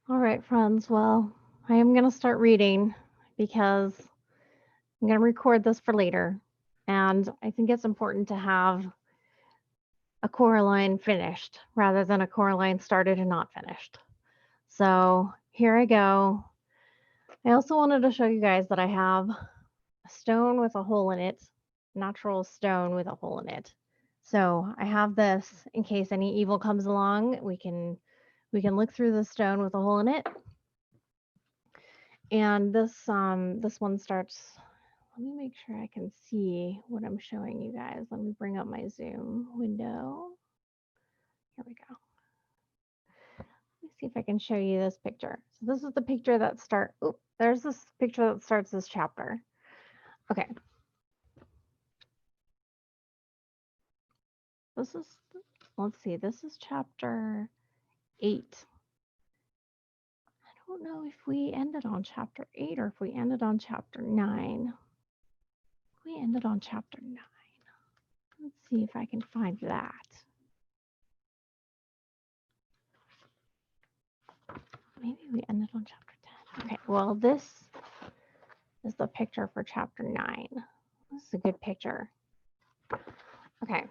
All right, friends. Well, I am going to start reading because I'm going to record this for later. And I think it's important to have a Coraline finished rather than a Coraline started and not finished. So here I go. I also wanted to show you guys that I have a stone with a hole in it, natural stone with a hole in it. So I have this in case any evil comes along. We can look through the stone with a hole in it. And this one starts. Let me make sure I can see what I'm showing you guys. Let me bring up my Zoom window. Here we go. Let me see if I can show you this picture. So this is the picture that there's this picture that starts this chapter. Okay. This is let's see. This is chapter 8. I don't know if we ended on chapter 8 or if we ended on chapter 9. We ended on chapter 9. Let's see if I can find that. Maybe we ended on chapter 10. Okay, well, this is the picture for chapter 9. This is a good picture. Okay.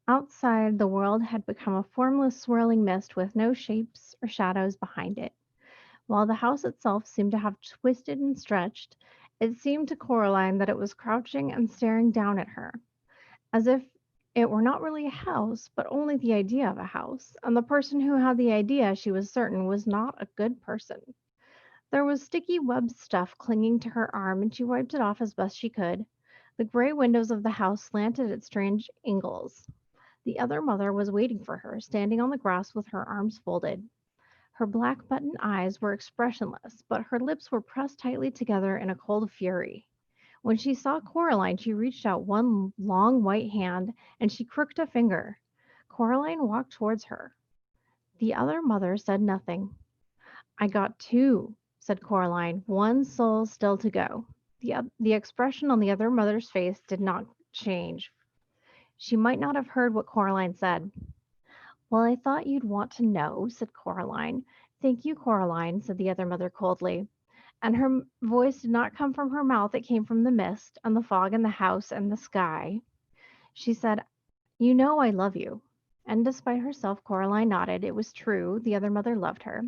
Outside, the world had become a formless, swirling mist with no shapes or shadows behind it. While the house itself seemed to have twisted and stretched, it seemed to Coraline that it was crouching and staring down at her, as if it were not really a house, but only the idea of a house, and the person who had the idea, she was certain, was not a good person. There was sticky web stuff clinging to her arm, and she wiped it off as best she could. The gray windows of the house slanted at strange angles. The other mother was waiting for her, standing on the grass with her arms folded. Her black button eyes were expressionless, but her lips were pressed tightly together in a cold fury. When she saw Coraline, she reached out one long white hand and she crooked a finger. Coraline walked towards her. The other mother said nothing. "I got two," said Coraline, "one soul still to go." The expression on the other mother's face did not change. She might not have heard what Coraline said. "Well, I thought you'd want to know," said Coraline. "Thank you, Coraline," said the other mother coldly. And her voice did not come from her mouth, it came from the mist and the fog and the house and the sky. She said, "You know I love you." And despite herself, Coraline nodded. It was true. The other mother loved her.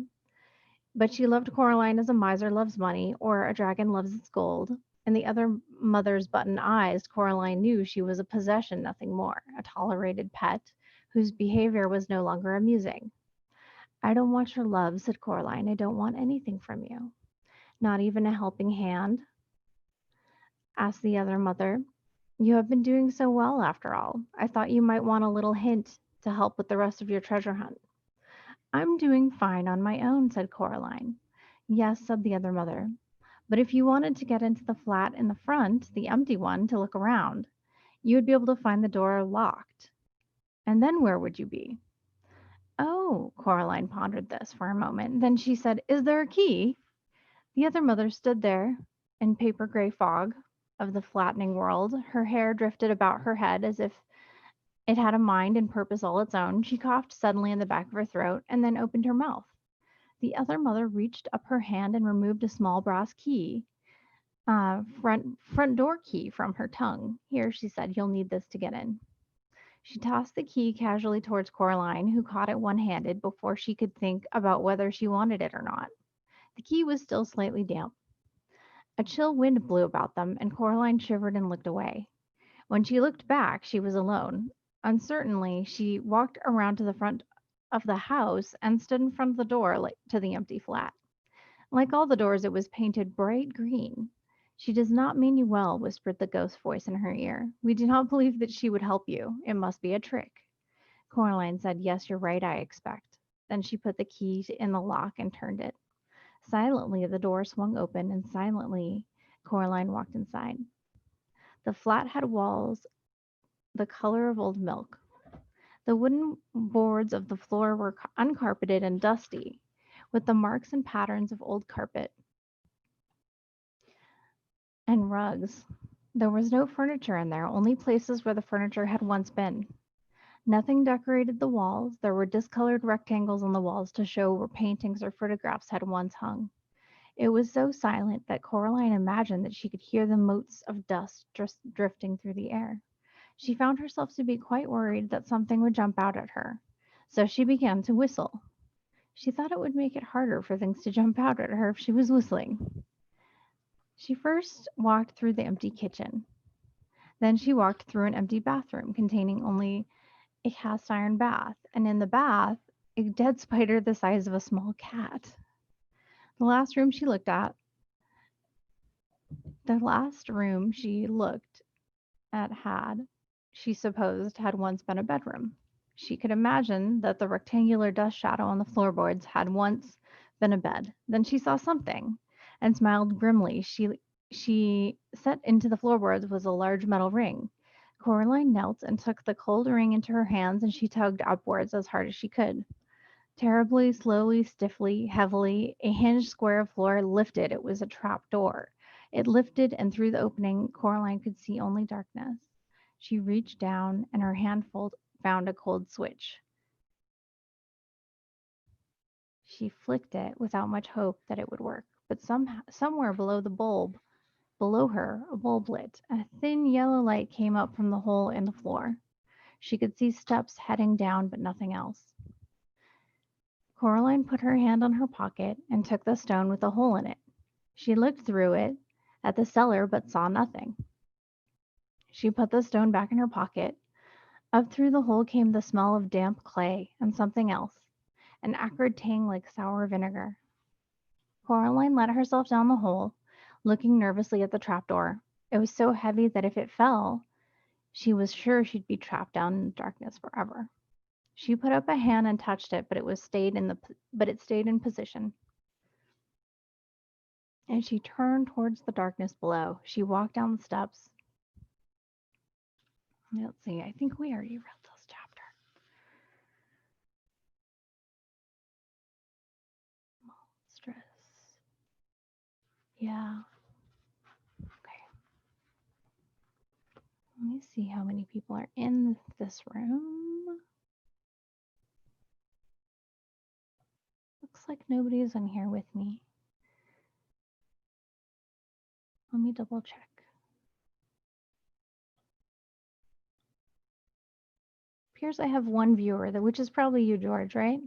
But she loved Coraline as a miser loves money or a dragon loves its gold. In the other mother's button eyes, Coraline knew she was a possession, nothing more, a tolerated pet whose behavior was no longer amusing. "I don't want your love," said Coraline. "I don't want anything from you." "Not even a helping hand?" asked the other mother. "You have been doing so well, after all. I thought you might want a little hint to help with the rest of your treasure hunt." "I'm doing fine on my own," said Coraline. "Yes," said the other mother. "But if you wanted to get into the flat in the front, the empty one, to look around, you would be able to find the door locked. And then where would you be?" "Oh," Coraline pondered this for a moment. Then she said, "Is there a key?" The other mother stood there in paper gray fog of the flattening world. Her hair drifted about her head as if it had a mind and purpose all its own. She coughed suddenly in the back of her throat and then opened her mouth. The other mother reached up her hand and removed a small brass key, front door key from her tongue. "Here," she said, "you'll need this to get in." She tossed the key casually towards Coraline, who caught it one-handed before she could think about whether she wanted it or not. The key was still slightly damp. A chill wind blew about them, and Coraline shivered and looked away. When she looked back, she was alone. Uncertainly, she walked around to the front of the house and stood in front of the door to the empty flat. Like all the doors, it was painted bright green. "She does not mean you well," whispered the ghost voice in her ear. "We do not believe that she would help you. It must be a trick." Coraline said, "Yes, you're right, I expect." Then she put the key in the lock and turned it. Silently, the door swung open, and silently, Coraline walked inside. The flat had walls the color of old milk. The wooden boards of the floor were uncarpeted and dusty, with the marks and patterns of old carpet and rugs. There was no furniture in there, only places where the furniture had once been. Nothing decorated the walls. There were discolored rectangles on the walls to show where paintings or photographs had once hung. It was so silent that Coraline imagined that she could hear the motes of dust drifting through the air. She found herself to be quite worried that something would jump out at her, so she began to whistle. She thought it would make it harder for things to jump out at her if she was whistling. She first walked through the empty kitchen. Then she walked through an empty bathroom containing only a cast iron bath, and in the bath, a dead spider the size of a small cat. The last room she looked at, the last room she looked at had, she supposed, had once been a bedroom. She could imagine that the rectangular dust shadow on the floorboards had once been a bed. Then she saw something and smiled grimly. She set into the floorboards was a large metal ring. Coraline knelt and took the cold ring into her hands, and she tugged upwards as hard as she could. Terribly, slowly, stiffly, heavily, a hinged square of floor lifted. It was a trap door. It lifted, and through the opening, Coraline could see only darkness. She reached down, and her hand found a cold switch. She flicked it without much hope that it would work. But somewhere below her, a bulb lit, and a thin yellow light came up from the hole in the floor. She could see steps heading down, but nothing else. Coraline put her hand on her pocket and took the stone with the hole in it. She looked through it at the cellar, but saw nothing. She put the stone back in her pocket. Up through the hole came the smell of damp clay and something else, an acrid tang like sour vinegar. Coraline let herself down the hole, looking nervously at the trapdoor. It was so heavy that if it fell, she was sure she'd be trapped down in darkness forever. She put up a hand and touched it, but it stayed in position. And she turned towards the darkness below. She walked down the steps. Let's see, I think we already read this chapter. Stress. Yeah. Okay. Let me see how many people are in this room. Looks like nobody's in here with me. Let me double check. Appears I have one viewer, which is probably you, George, right?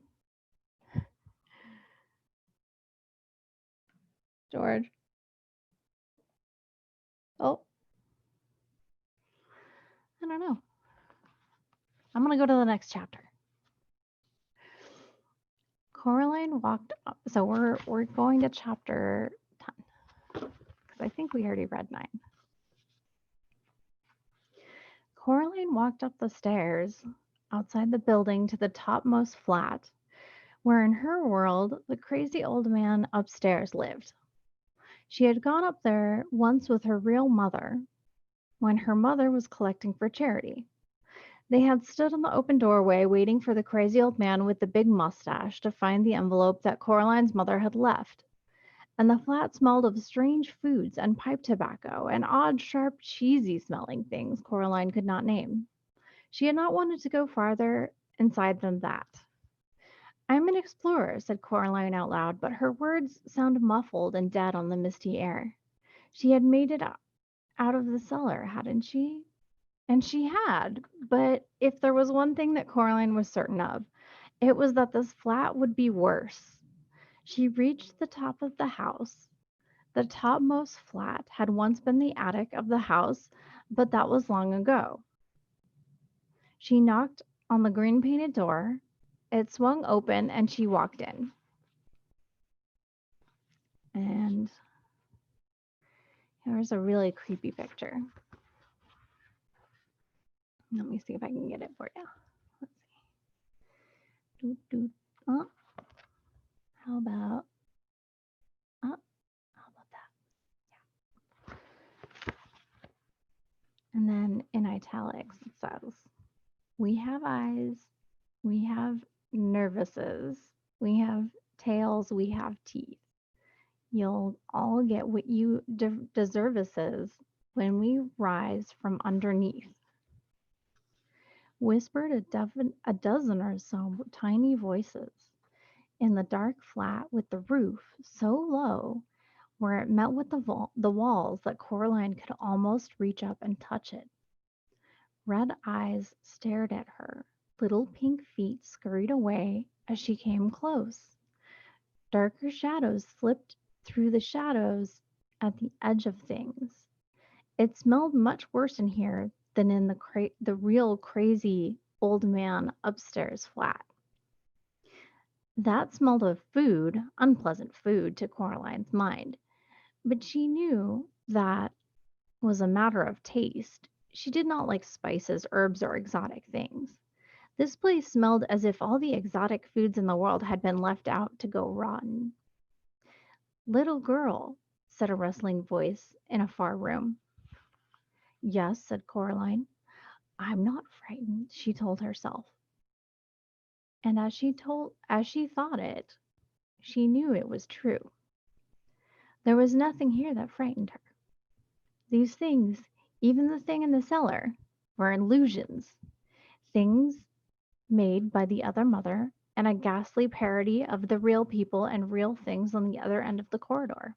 George. Oh. I don't know. I'm going to go to the next chapter. Coraline walked up. So we're going to chapter 10 because I think we already read 9. Coraline walked up the stairs outside the building to the topmost flat, where in her world the crazy old man upstairs lived. She had gone up there once with her real mother when her mother was collecting for charity. They had stood in the open doorway waiting for the crazy old man with the big mustache to find the envelope that Coraline's mother had left. And the flat smelled of strange foods and pipe tobacco and odd, sharp, cheesy smelling things Coraline could not name. She had not wanted to go farther inside than that. I'm an explorer, said Coraline out loud, but her words sounded muffled and dead on the misty air. She had made it out of the cellar, hadn't she? And she had, but if there was one thing that Coraline was certain of, it was that this flat would be worse. She reached the top of the house. The topmost flat had once been the attic of the house, but that was long ago. She knocked on the green painted door. It swung open and she walked in. And here's a really creepy picture. Let me see if I can get it for you. Let's see. Oh, how about that? Yeah. And then in italics it says, we have eyes, we have nervuses, we have tails, we have teeth. You'll all get what you deserve when we rise from underneath. whispered a dozen or so tiny voices. In the dark flat with the roof so low where it met with the walls that Coraline could almost reach up and touch it. Red eyes stared at her. Little pink feet scurried away as she came close. Darker shadows slipped through the shadows at the edge of things. It smelled much worse in here than in the real crazy old man upstairs flat. That smelled of food, unpleasant food to Coraline's mind, but she knew that was a matter of taste. She did not like spices, herbs, or exotic things. This place smelled as if all the exotic foods in the world had been left out to go rotten. Little girl, said a rustling voice in a far room. Yes, said Coraline. I'm not frightened, she told herself. And as she thought it, she knew it was true. There was nothing here that frightened her. These things, even the thing in the cellar, were illusions, things made by the other mother and a ghastly parody of the real people and real things on the other end of the corridor.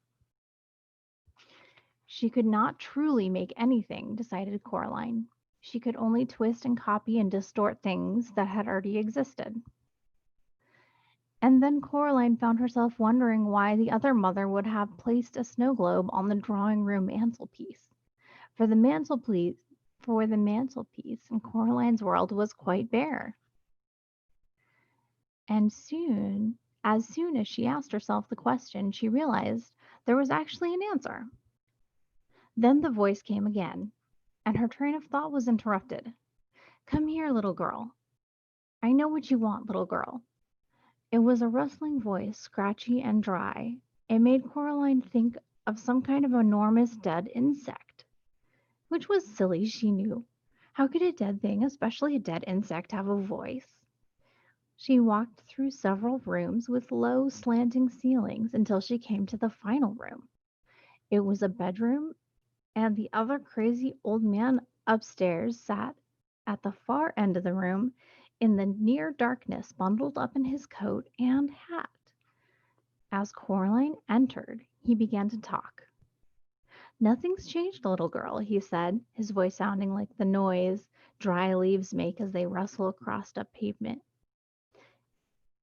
She could not truly make anything, decided Coraline. She could only twist and copy and distort things that had already existed. And then Coraline found herself wondering why the other mother would have placed a snow globe on the drawing room mantelpiece. For the mantelpiece, in Coraline's world was quite bare. And as soon as she asked herself the question, she realized there was actually an answer. Then the voice came again, and her train of thought was interrupted. Come here, little girl. I know what you want, little girl. It was a rustling voice, scratchy and dry. It made Coraline think of some kind of enormous dead insect, which was silly, she knew. How could a dead thing, especially a dead insect, have a voice? She walked through several rooms with low, slanting ceilings until she came to the final room. It was a bedroom, and the other crazy old man upstairs sat at the far end of the room in the near darkness, bundled up in his coat and hat. As Coraline entered, he began to talk. Nothing's changed, little girl, he said, his voice sounding like the noise dry leaves make as they rustle across a pavement.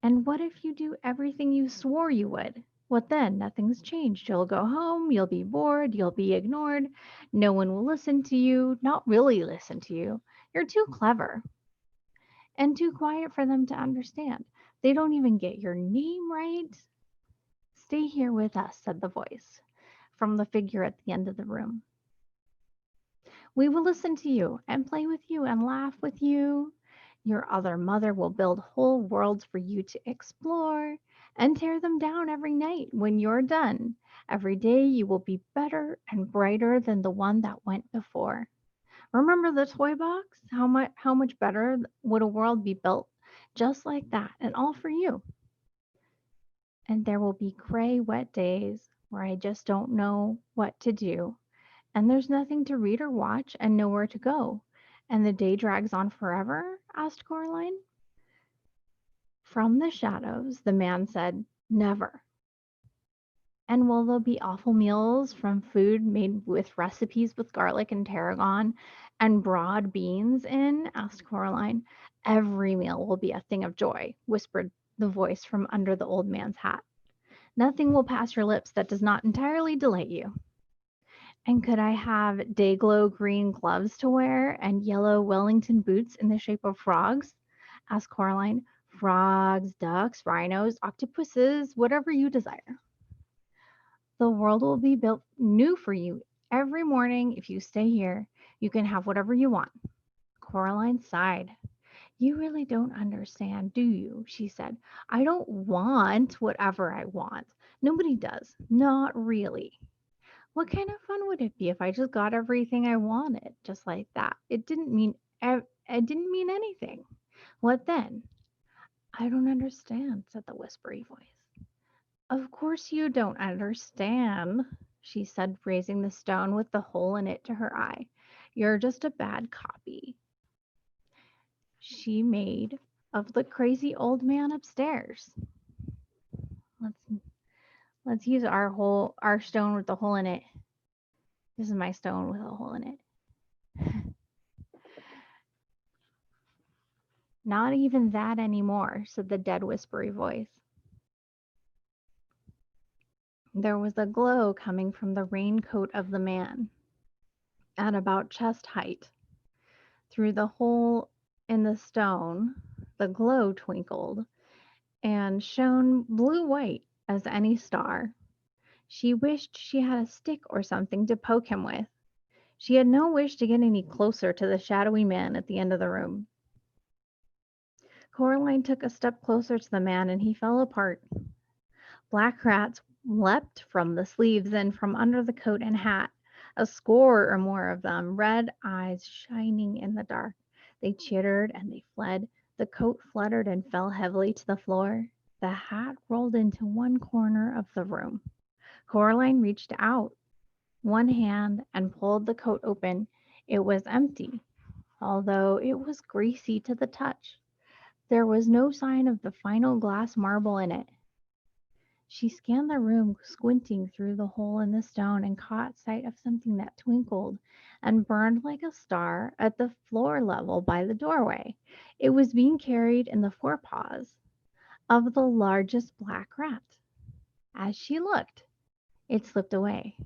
And what if you do everything you swore you would? What then? Nothing's changed. You'll go home, you'll be bored, you'll be ignored. No one will listen to you, not really listen to you. You're too clever and too quiet for them to understand. They don't even get your name right. Stay here with us, said the voice from the figure at the end of the room. We will listen to you and play with you and laugh with you. Your other mother will build whole worlds for you to explore and tear them down every night when you're done. Every day you will be better and brighter than the one that went before. Remember the toy box? How much better would a world be built just like that, and all for you? And there will be gray, wet days where I just don't know what to do, and there's nothing to read or watch and nowhere to go. And the day drags on forever? Asked Coraline. From the shadows, the man said, Never. And will there be awful meals from food made with recipes with garlic and tarragon and broad beans in? Asked Coraline. Every meal will be a thing of joy, whispered the voice from under the old man's hat. Nothing will pass your lips that does not entirely delight you. And could I have day-glow green gloves to wear and yellow Wellington boots in the shape of frogs? Asked Coraline. Frogs, ducks, rhinos, octopuses, whatever you desire. The world will be built new for you every morning if you stay here. You can have whatever you want. Coraline sighed. You really don't understand, do you? She said. I don't want whatever I want. Nobody does. Not really. What kind of fun would it be if I just got everything I wanted, just like that? It didn't mean anything. What then? I don't understand, said the whispery voice. Of course you don't understand, she said, raising the stone with the hole in it to her eye. You're just a bad copy. she made of the crazy old man upstairs. Let's let's use our stone with the hole in it. This is my stone with a hole in it. Not even that anymore, said the dead whispery voice. There was a glow coming from the raincoat of the man at about chest height. Through the hole in the stone, the glow twinkled and shone blue white as any star. She wished she had a stick or something to poke him with. She had no wish to get any closer to the shadowy man at the end of the room. Coraline took a step closer to the man and he fell apart. Black rats leapt from the sleeves and from under the coat and hat, a score or more of them, red eyes shining in the dark. They chittered and they fled. The coat fluttered and fell heavily to the floor. The hat rolled into one corner of the room. Coraline reached out one hand and pulled the coat open. It was empty, although it was greasy to the touch. There was no sign of the final glass marble in it. She scanned the room, squinting through the hole in the stone, and caught sight of something that twinkled and burned like a star at the floor level by the doorway. It was being carried in the forepaws of the largest black rat. As she looked, it slipped away.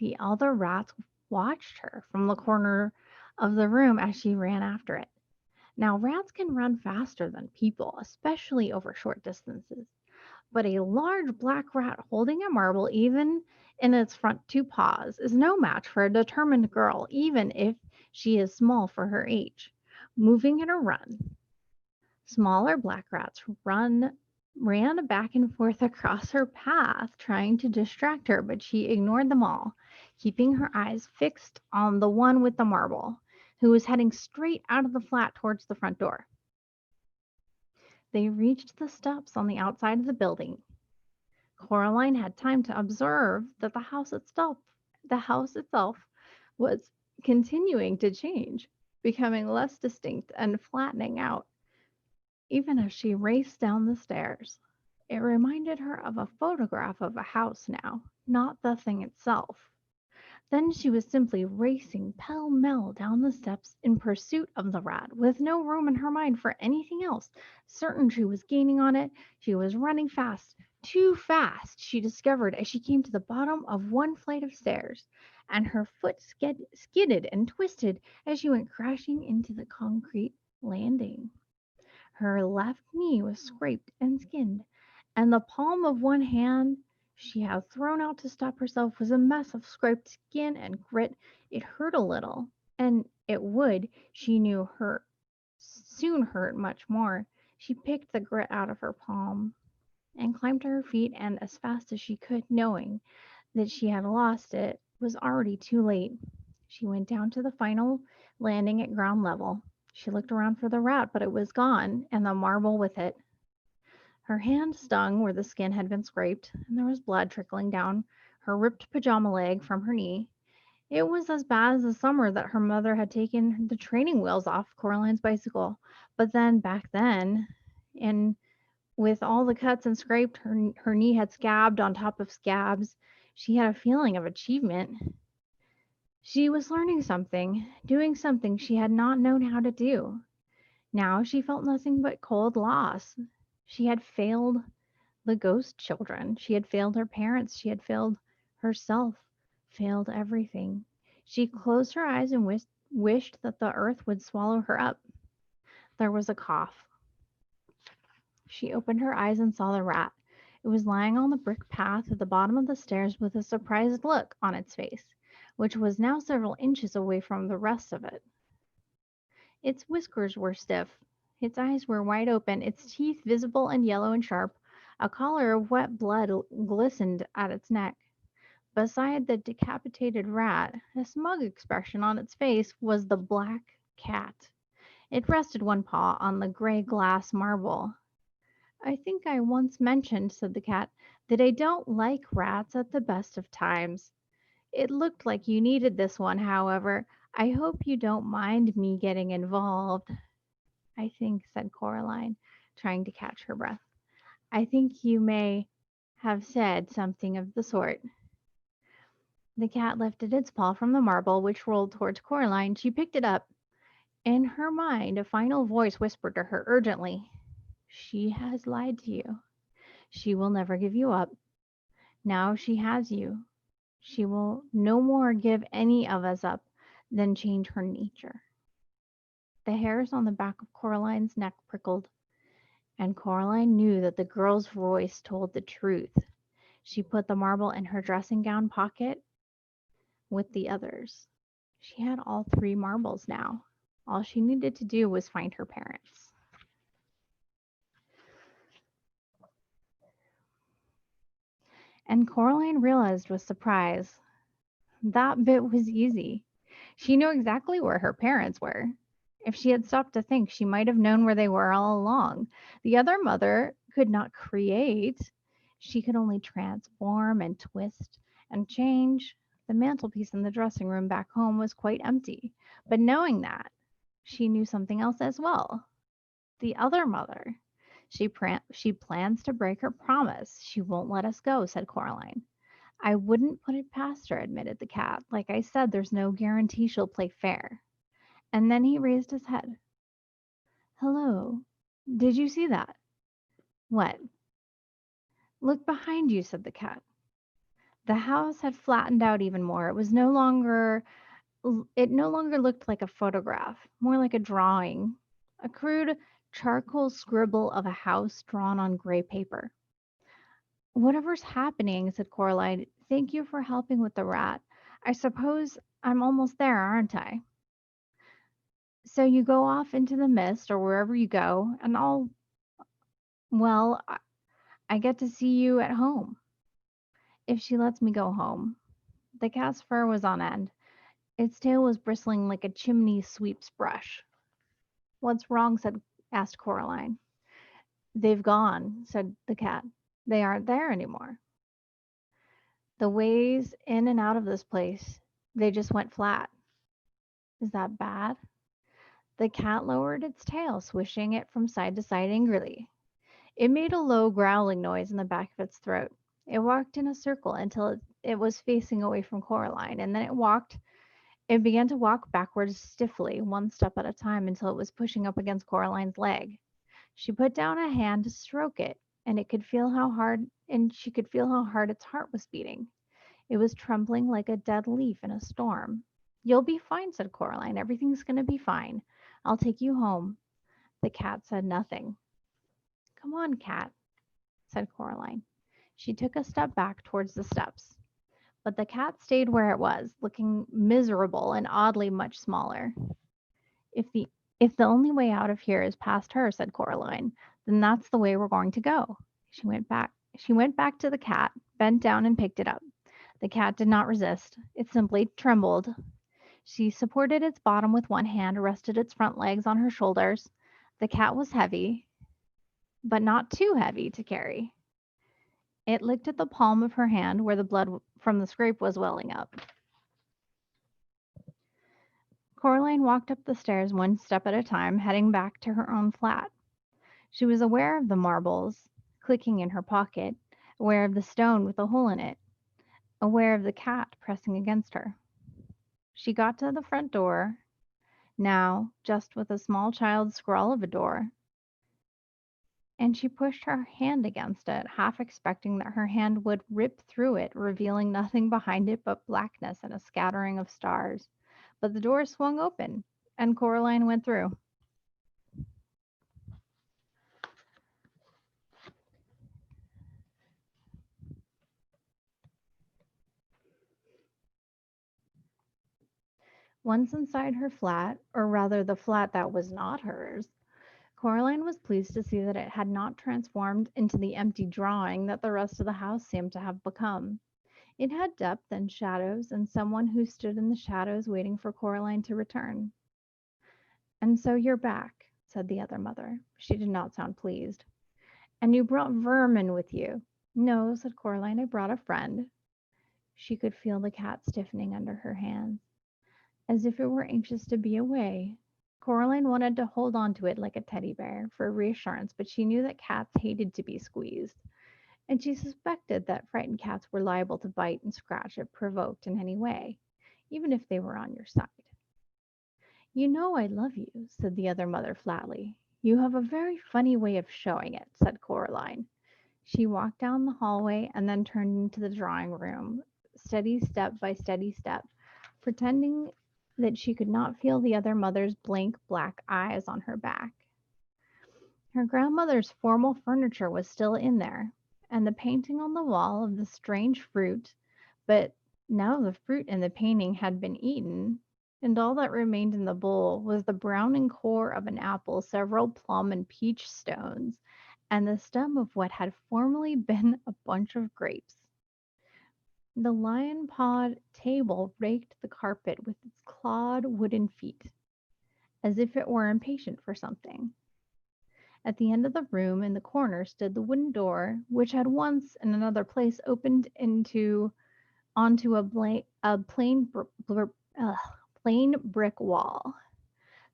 The other rats watched her from the corner of the room as she ran after it. Now, rats can run faster than people, especially over short distances. But a large black rat holding a marble, even in its front two paws, is no match for a determined girl, even if she is small for her age. Moving at a run, smaller black rats ran back and forth across her path, trying to distract her, but she ignored them all, keeping her eyes fixed on the one with the marble, who was heading straight out of the flat towards the front door. They reached the steps on the outside of the building. Coraline had time to observe that the house itself was continuing to change, becoming less distinct and flattening out even as she raced down the stairs. It reminded her of a photograph of a house now, not the thing itself. Then she was simply racing pell-mell down the steps in pursuit of the rat, with no room in her mind for anything else. Certain she was gaining on it, she was running fast, too fast, she discovered as she came to the bottom of one flight of stairs, and her foot skidded and twisted as she went crashing into the concrete landing. Her left knee was scraped and skinned, and the palm of one hand she had thrown out to stop herself was a mess of scraped skin and grit. It hurt a little, and it would, she knew, soon hurt much more. She picked the grit out of her palm and climbed to her feet, and as fast as she could, knowing that she had lost it was already too late. She went down to the final landing at ground level. She looked around for the rat, but it was gone, and the marble with it. Her hand stung where the skin had been scraped, and there was blood trickling down her ripped pajama leg from her knee. It was as bad as the summer that her mother had taken the training wheels off Coraline's bicycle. But then, back then, and with all the cuts and scraped, her knee had scabbed on top of scabs. She had a feeling of achievement. She was learning something, doing something she had not known how to do. Now she felt nothing but cold loss. She had failed the ghost children. She had failed her parents. She had failed herself, failed everything. She closed her eyes and wished that the earth would swallow her up. There was a cough. She opened her eyes and saw the rat. It was lying on the brick path at the bottom of the stairs with a surprised look on its face, which was now several inches away from the rest of it. Its whiskers were stiff. Its eyes were wide open, its teeth visible and yellow and sharp. A collar of wet blood glistened at its neck. Beside the decapitated rat, a smug expression on its face, was the black cat. It rested one paw on the gray glass marble. I think I once mentioned, said the cat, that I don't like rats at the best of times. It looked like you needed this one, however. I hope you don't mind me getting involved. I think, said Coraline, trying to catch her breath. I think you may have said something of the sort. The cat lifted its paw from the marble, which rolled towards Coraline. She picked it up. In her mind, a final voice whispered to her urgently, she has lied to you. She will never give you up. Now she has you. She will no more give any of us up than change her nature. The hairs on the back of Coraline's neck prickled, and Coraline knew that the girl's voice told the truth. She put the marble in her dressing gown pocket with the others. She had all three marbles now. All she needed to do was find her parents. And Coraline realized with surprise that bit was easy. She knew exactly where her parents were. If she had stopped to think, she might have known where they were all along. The other mother could not create, she could only transform and twist and change. The mantelpiece in the dressing room back home was quite empty. But knowing that, she knew something else as well. The other mother. She plans to break her promise. She won't let us go, said Coraline. I wouldn't put it past her, admitted the cat. Like I said, there's no guarantee she'll play fair. And then he raised his head. Hello. Did you see that? What? Look behind you, said the cat. The house had flattened out even more. It no longer looked like a photograph, more like a drawing, a crude charcoal scribble of a house drawn on gray paper. Whatever's happening, said Coraline, thank you for helping with the rat. I suppose I'm almost there, aren't I? So you go off into the mist or wherever you go, and well, I get to see you at home. If she lets me go home. The cat's fur was on end. Its tail was bristling like a chimney sweep's brush. What's wrong? Asked Coraline. They've gone, said the cat. They aren't there anymore. The ways in and out of this place, they just went flat. Is that bad? The cat lowered its tail, swishing it from side to side angrily. It made a low growling noise in the back of its throat. It walked in a circle until it was facing away from Coraline, and then it began to walk backwards stiffly, one step at a time, until it was pushing up against Coraline's leg. She put down a hand to stroke it, and she could feel how hard its heart was beating. It was trembling like a dead leaf in a storm. You'll be fine, said Coraline. Everything's going to be fine. I'll take you home. The cat said nothing. Come on, cat, said Coraline. She took a step back towards the steps, but the cat stayed where it was, looking miserable and oddly much smaller. If the if the only way out of here is past her, said Coraline, then that's the way we're going to go. She went back to the cat, bent down and picked it up. The cat did not resist. It simply trembled. She supported its bottom with one hand, rested its front legs on her shoulders. The cat was heavy, but not too heavy to carry. It licked at the palm of her hand where the blood from the scrape was welling up. Coraline walked up the stairs one step at a time, heading back to her own flat. She was aware of the marbles clicking in her pocket, aware of the stone with a hole in it, aware of the cat pressing against her. She got to the front door, now just with a small child's scrawl of a door, and she pushed her hand against it, half expecting that her hand would rip through it, revealing nothing behind it but blackness and a scattering of stars. But the door swung open, and Coraline went through. Once inside her flat, or rather the flat that was not hers, Coraline was pleased to see that it had not transformed into the empty drawing that the rest of the house seemed to have become. It had depth and shadows, and someone who stood in the shadows waiting for Coraline to return. And so you're back, said the other mother. She did not sound pleased. And you brought vermin with you. No, said Coraline, I brought a friend. She could feel the cat stiffening under her hands, as if it were anxious to be away. Coraline wanted to hold on to it like a teddy bear for reassurance, but she knew that cats hated to be squeezed, and she suspected that frightened cats were liable to bite and scratch if provoked in any way, even if they were on your side. You know I love you, said the other mother flatly. You have a very funny way of showing it, said Coraline. She walked down the hallway and then turned into the drawing room, steady step by steady step, pretending that she could not feel the other mother's blank black eyes on her back. Her grandmother's formal furniture was still in there, and the painting on the wall of the strange fruit, but now the fruit in the painting had been eaten, and all that remained in the bowl was the browning core of an apple, several plum and peach stones, and the stem of what had formerly been a bunch of grapes. The lion pawed table raked the carpet with its clawed wooden feet, as if it were impatient for something. At the end of the room, in the corner, stood the wooden door, which had once, in another place, opened into onto a plain brick wall.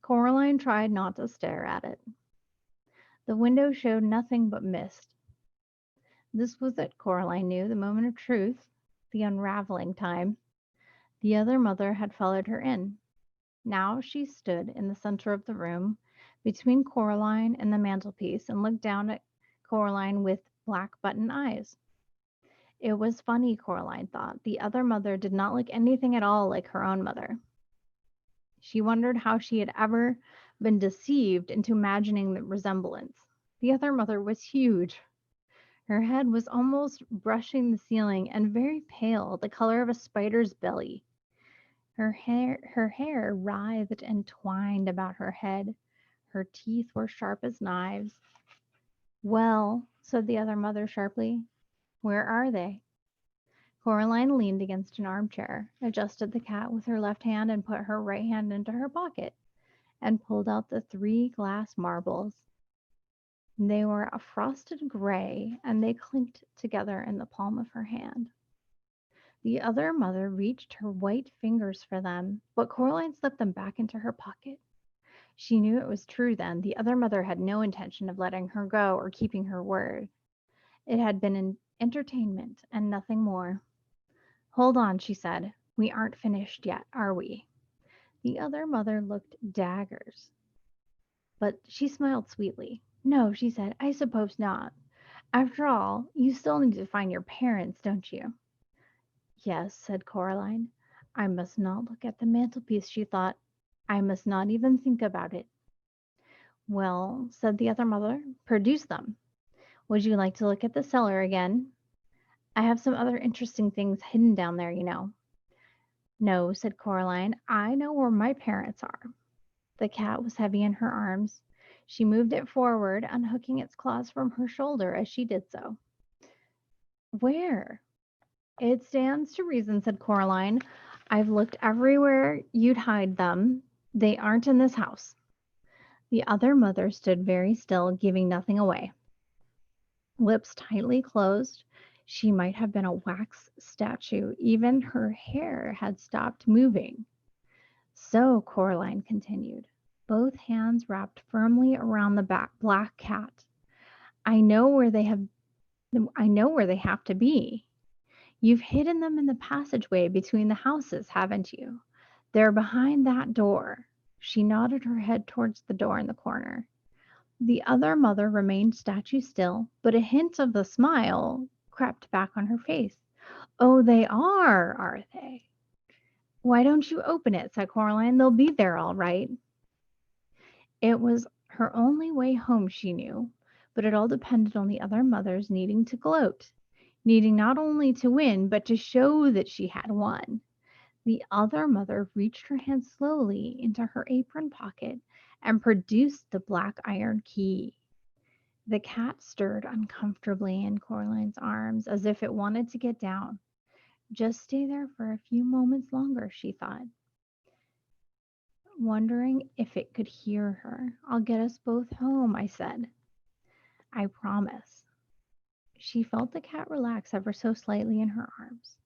Coraline tried not to stare at it. The window showed nothing but mist. This was it, Coraline knew, the moment of truth, the unraveling time. The other mother had followed her in. Now she stood in the center of the room, between Coraline and the mantelpiece, and looked down at Coraline with black button eyes. It was funny, Coraline thought. The other mother did not look anything at all like her own mother. She wondered how she had ever been deceived into imagining the resemblance. The other mother was huge. Her head was almost brushing the ceiling and very pale, the color of a spider's belly. Her hair writhed and twined about her head. Her teeth were sharp as knives. Well, said the other mother sharply, where are they? Coraline leaned against an armchair, adjusted the cat with her left hand, and put her right hand into her pocket, and pulled out the 3 glass marbles. They were a frosted gray, and they clinked together in the palm of her hand. The other mother reached her white fingers for them, but Coraline slipped them back into her pocket. She knew it was true then. The other mother had no intention of letting her go or keeping her word. It had been an entertainment and nothing more. Hold on, she said. We aren't finished yet, are we? The other mother looked daggers, but she smiled sweetly. No, she said, I suppose not. After all, you still need to find your parents, don't you? Yes, said Coraline. I must not look at the mantelpiece, she thought. I must not even think about it. Well, said the other mother, produce them. Would you like to look at the cellar again? I have some other interesting things hidden down there, you know. No, said Coraline. I know where my parents are. The cat was heavy in her arms. She moved it forward, unhooking its claws from her shoulder as she did so. Where? It stands to reason, said Coraline. I've looked everywhere you'd hide them. They aren't in this house. The other mother stood very still, giving nothing away. Lips tightly closed, she might have been a wax statue. Even her hair had stopped moving. So, Coraline continued, both hands wrapped firmly around the black cat. I know where they have to be. You've hidden them in the passageway between the houses, haven't you? They're behind that door. She nodded her head towards the door in the corner. The other mother remained statue still, but a hint of the smile crept back on her face. Oh, they are they? Why don't you open it? Said Coraline. They'll be there all right. It was her only way home, she knew, but it all depended on the other mother's needing to gloat, needing not only to win, but to show that she had won. The other mother reached her hand slowly into her apron pocket and produced the black iron key. The cat stirred uncomfortably in Coraline's arms as if it wanted to get down. Just stay there for a few moments longer, she thought, wondering if it could hear her. I'll get us both home, I said. I promise. She felt the cat relax ever so slightly in her arms.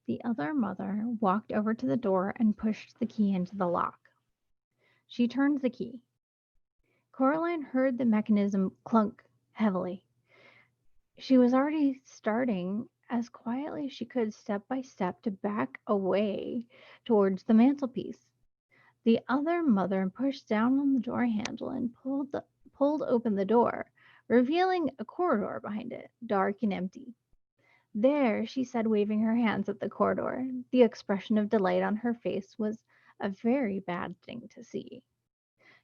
The other mother walked over to the door and pushed the key into the lock. She turned the key. Coraline heard the mechanism clunk heavily. She was already starting as quietly as she could, step by step, to back away towards the mantelpiece. The other mother pushed down on the door handle and pulled open the door, revealing a corridor behind it, dark and empty. There, she said, waving her hands at the corridor. The expression of delight on her face was a very bad thing to see.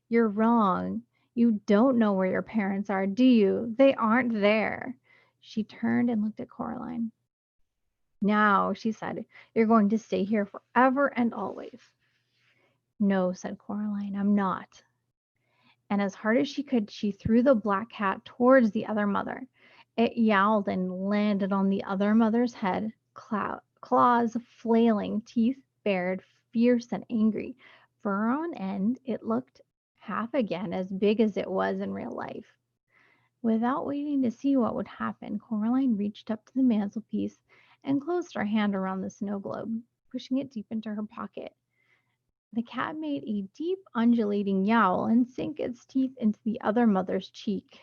You're wrong. You don't know where your parents are, do you? They aren't there. She turned and looked at Coraline. Now, she said, you're going to stay here forever and always. No, said Coraline, I'm not. And as hard as she could, she threw the black cat towards the other mother. It yowled and landed on the other mother's head, claws flailing, teeth bared, fierce and angry. Fur on end, it looked half again as big as it was in real life. Without waiting to see what would happen, Coraline reached up to the mantelpiece and closed her hand around the snow globe, pushing it deep into her pocket. The cat made a deep, undulating yowl and sank its teeth into the other mother's cheek.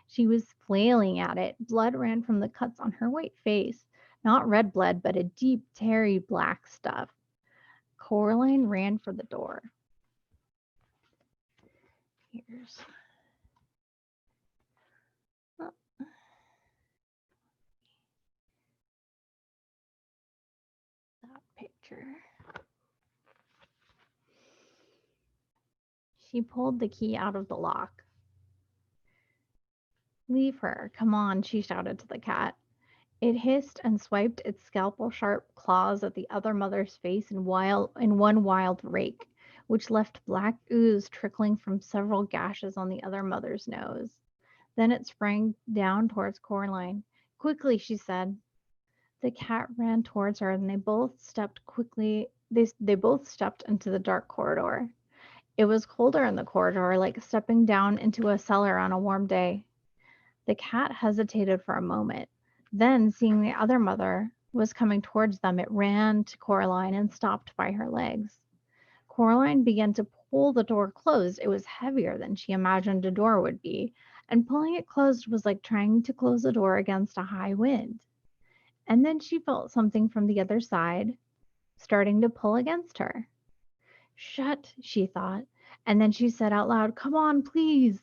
She was flailing at it. Blood ran from the cuts on her white face. Not red blood, but a deep, tarry black stuff. Coraline ran for the door. Here's that picture. She pulled the key out of the lock. Leave her. Come on, she shouted to the cat. It hissed and swiped its scalpel-sharp claws at the other mother's face in one wild rake, which left black ooze trickling from several gashes on the other mother's nose. Then it sprang down towards Coraline. Quickly, she said. The cat ran towards her, and they both stepped quickly. They both stepped into the dark corridor. It was colder in the corridor, like stepping down into a cellar on a warm day. The cat hesitated for a moment. Then, seeing the other mother was coming towards them, it ran to Coraline and stopped by her legs. Coraline began to pull the door closed. It was heavier than she imagined a door would be, and pulling it closed was like trying to close a door against a high wind. And then she felt something from the other side starting to pull against her. Shut, she thought, and then she said out loud, "Come on, please."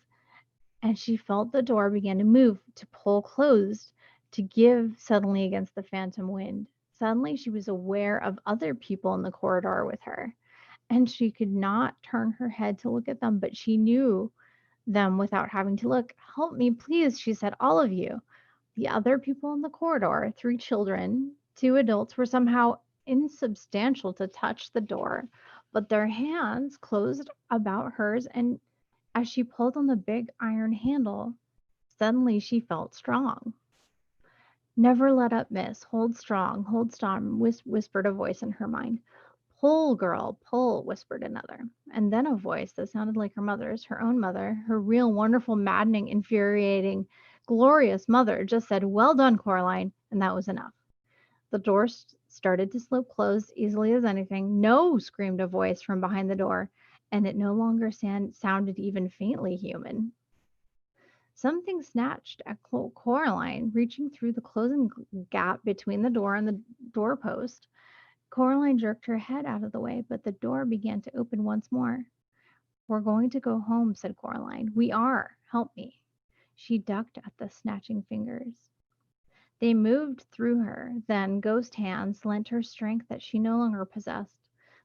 And she felt the door begin to move, to pull closed, to give suddenly against the phantom wind. Suddenly, she was aware of other people in the corridor with her, and she could not turn her head to look at them, but she knew them without having to look. "Help me, please," she said, "all of you." The other people in the corridor, 3 children, 2 adults, were somehow insubstantial to touch the door, but their hands closed about hers, and as she pulled on the big iron handle, suddenly she felt strong. "Never let up, miss. Hold strong," whispered a voice in her mind. "Pull, girl, pull," whispered another. And then a voice that sounded like her mother's, her own mother, her real, wonderful, maddening, infuriating, glorious mother, just said, "Well done, Coraline," and that was enough. The door started to slope closed easily as anything. "No," screamed a voice from behind the door, and it no longer sounded even faintly human. Something snatched at Coraline, reaching through the closing gap between the door and the doorpost. Coraline jerked her head out of the way, but the door began to open once more. "We're going to go home," said Coraline. "We are. Help me." She ducked at the snatching fingers. They moved through her, then ghost hands lent her strength that she no longer possessed.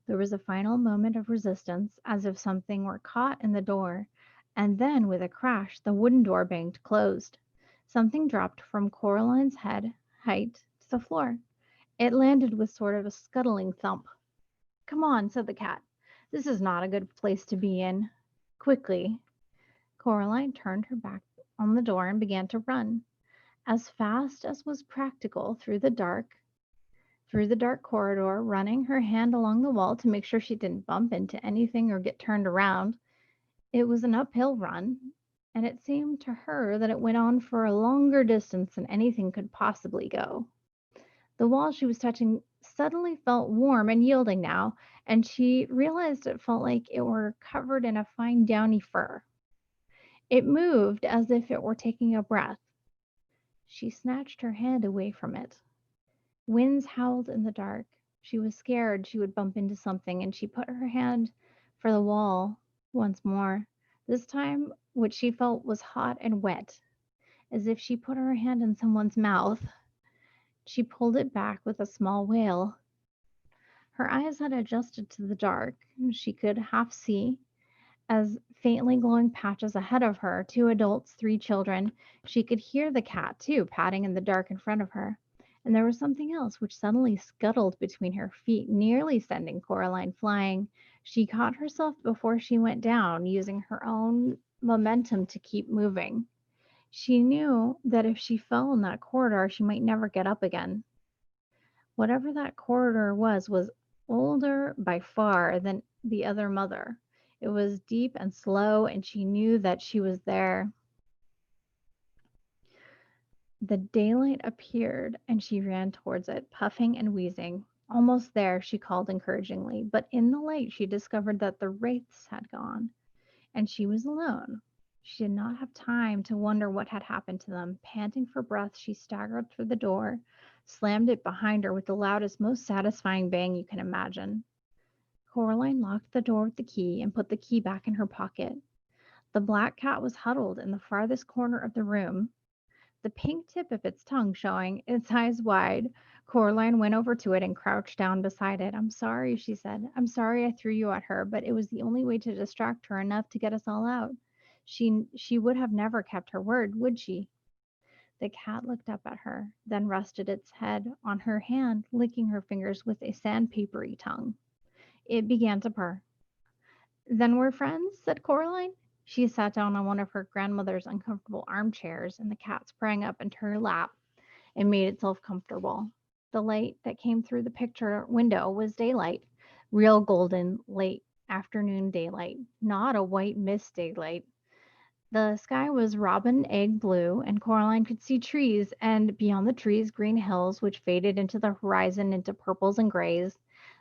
There was a final moment of resistance, as if something were caught in the door, and then, with a crash, the wooden door banged closed. Something dropped from Coraline's head height to the floor. It landed with sort of a scuttling thump. "Come on," said the cat. "This is not a good place to be in." Quickly, Coraline turned her back on the door and began to run as fast as was practical through the dark corridor, running her hand along the wall to make sure she didn't bump into anything or get turned around. It was an uphill run, and it seemed to her that it went on for a longer distance than anything could possibly go. The wall she was touching suddenly felt warm and yielding now, and she realized it felt like it were covered in a fine downy fur. It moved as if it were taking a breath. She snatched her hand away from it. Winds howled in the dark. She was scared she would bump into something, and she put her hand for the wall once more. This time, what she felt was hot and wet, as if she put her hand in someone's mouth. She pulled it back with a small wail. Her eyes had adjusted to the dark. She could half see, as faintly glowing patches ahead of her, two adults, three children. She could hear the cat, too, patting in the dark in front of her. And there was something else which suddenly scuttled between her feet, nearly sending Coraline flying. She caught herself before she went down, using her own momentum to keep moving. She knew that if she fell in that corridor, she might never get up again. Whatever that corridor was older by far than the other mother. It was deep and slow, and she knew that she was there. The daylight appeared, and she ran towards it, puffing and wheezing. Almost there, she called encouragingly, but in the light she discovered that the wraiths had gone, and she was alone. She did not have time to wonder what had happened to them. Panting for breath, she staggered through the door, slammed it behind her with the loudest, most satisfying bang you can imagine. Coraline locked the door with the key and put the key back in her pocket. The black cat was huddled in the farthest corner of the room, the pink tip of its tongue showing, its eyes wide. Coraline went over to it and crouched down beside it. "I'm sorry," she said. "I'm sorry I threw you at her, but it was the only way to distract her enough to get us all out. She would have never kept her word, would she?" The cat looked up at her, then rested its head on her hand, licking her fingers with a sandpapery tongue. It began to purr. "Then we're friends?" said Coraline. She sat down on one of her grandmother's uncomfortable armchairs, and the cat sprang up into her lap and made itself comfortable. The light that came through the picture window was daylight, real golden late afternoon daylight, not a white mist daylight. The sky was robin egg blue, and Coraline could see trees, and beyond the trees, green hills which faded into the horizon into purples and grays.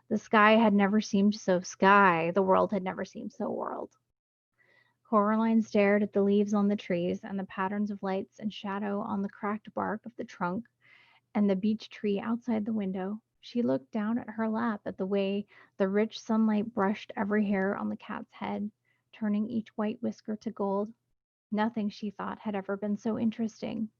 The sky had never seemed so sky. The world had never seemed so world. Coraline stared at the leaves on the trees and the patterns of lights and shadow on the cracked bark of the trunk and the beech tree outside the window. She looked down at her lap at the way the rich sunlight brushed every hair on the cat's head, turning each white whisker to gold. Nothing, she thought, had ever been so interesting.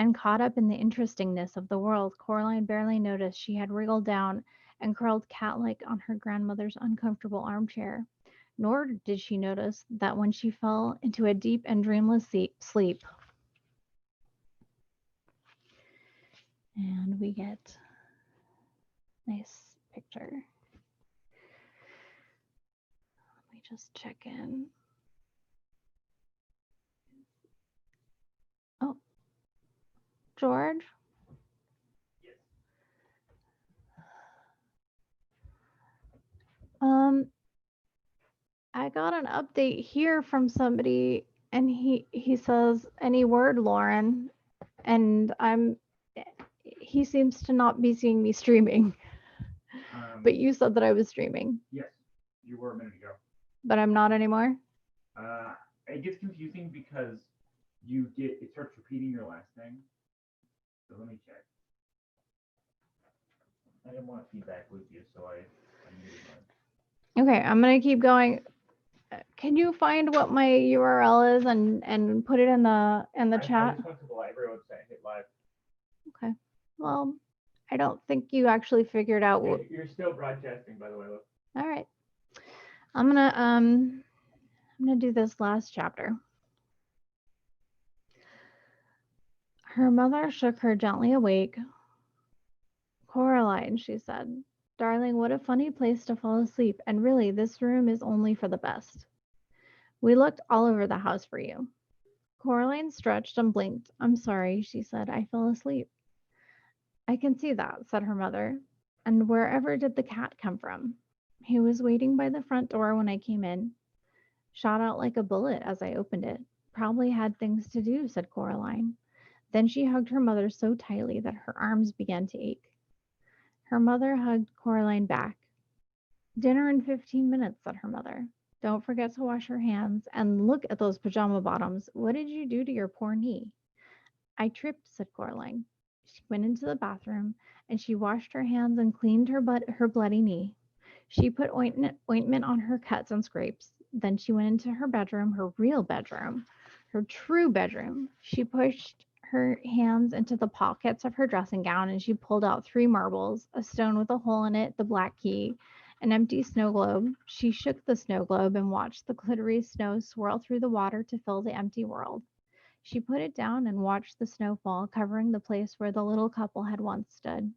And caught up in the interestingness of the world, Coraline barely noticed she had wriggled down and curled cat-like on her grandmother's uncomfortable armchair. Nor did she notice that when she fell into a deep and dreamless sleep, and we get nice picture. Let me just check in. Oh, George? I got an update here from somebody, and he says, "Any word, Lauren?" And he seems to not be seeing me streaming. But you said that I was streaming. Yes, you were a minute ago. But I'm not anymore? It gets confusing because it starts repeating your last name. So let me check. I didn't want feedback with you, so I muted mine. Okay, I'm gonna keep going. Can you find what my URL is and put it in the chat? I just went to the library website and hit live. Okay. Well, I don't think you actually figured out what. You're still broadcasting, by the way. Look. All right. I'm gonna do this last chapter. Her mother shook her gently awake. "Coraline," she said, "darling, what a funny place to fall asleep, and really this room is only for the best. We looked all over the house for you." Coraline stretched and blinked. "I'm sorry," she said. "I fell asleep." "I can see that," said her mother. "And wherever did the cat come from?" "He was waiting by the front door when I came in. Shot out like a bullet as I opened it. Probably had things to do," said Coraline. Then she hugged her mother so tightly that her arms began to ache. Her mother hugged Coraline back. "Dinner in 15 minutes," said her mother. "Don't forget to wash your hands, and look at those pajama bottoms. What did you do to your poor knee?" "I tripped," said Coraline. She went into the bathroom, and she washed her hands and cleaned her bloody knee. She put ointment on her cuts and scrapes. Then she went into her bedroom, her real bedroom, her true bedroom. She pushed her hands into the pockets of her dressing gown and she pulled out 3 marbles, a stone with a hole in it, the black key, an empty snow globe. She shook the snow globe and watched the glittery snow swirl through the water to fill the empty world. She put it down and watched the snow fall, covering the place where the little couple had once stood.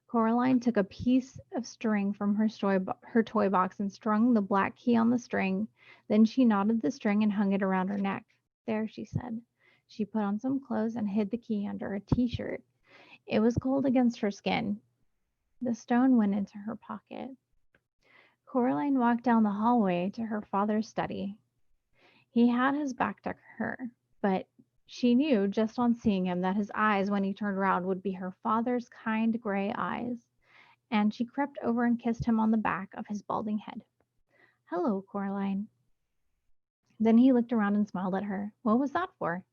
Coraline took a piece of string from her toy box and strung the black key on the string. Then she knotted the string and hung it around her neck. "There," she said. She put on some clothes and hid the key under a t-shirt. It was cold against her skin. The stone went into her pocket. Coraline walked down the hallway to her father's study. He had his back to her, but she knew just on seeing him that his eyes, when he turned around, would be her father's kind gray eyes. And she crept over and kissed him on the back of his balding head. "Hello, Coraline." Then he looked around and smiled at her. "What was that for?"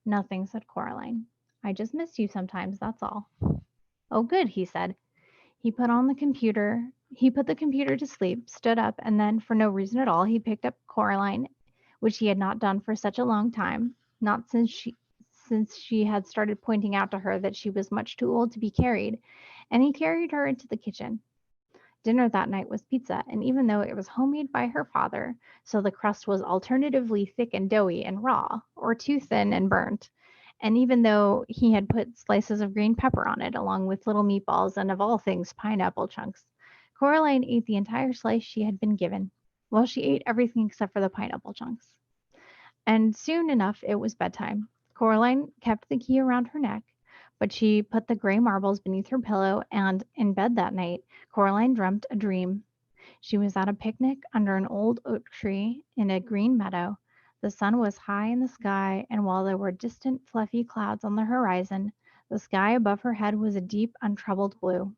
"Nothing," said Coraline. "I just miss you sometimes, that's all." "Oh, good," he said. He put the computer to sleep, stood up, and then, for no reason at all, he picked up Coraline, which he had not done for such a long time, not since she had started pointing out to her that she was much too old to be carried, and he carried her into the kitchen. Dinner that night was pizza, and even though it was homemade by her father, so the crust was alternatively thick and doughy and raw, or too thin and burnt, and even though he had put slices of green pepper on it, along with little meatballs and, of all things, pineapple chunks, Coraline ate the entire slice she had been given. Well, she ate everything except for the pineapple chunks. And soon enough it was bedtime. Coraline kept the key around her neck, but she put the gray marbles beneath her pillow, and in bed that night Coraline dreamt a dream. She was at a picnic under an old oak tree in a green meadow. The sun was high in the sky, and while there were distant fluffy clouds on the horizon, the sky above her head was a deep, untroubled blue.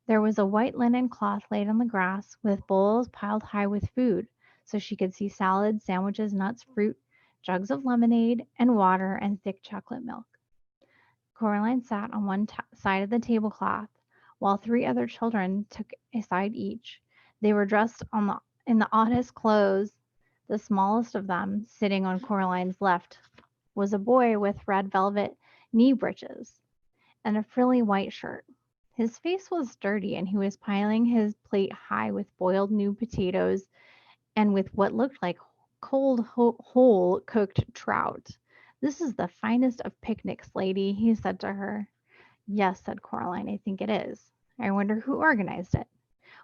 There was a white linen cloth laid on the grass, with bowls piled high with food, so she could see salads, sandwiches, nuts, fruit, jugs of lemonade, and water, and thick chocolate milk. Coraline sat on one side of the tablecloth, while 3 other children took a side each. They were dressed in the oddest clothes. The smallest of them, sitting on Coraline's left, was a boy with red velvet knee breeches and a frilly white shirt. His face was dirty, and he was piling his plate high with boiled new potatoes and with what looked like cold, whole cooked trout. "This is the finest of picnics, lady," he said to her. "Yes," said Coraline, "I think it is. I wonder who organized it."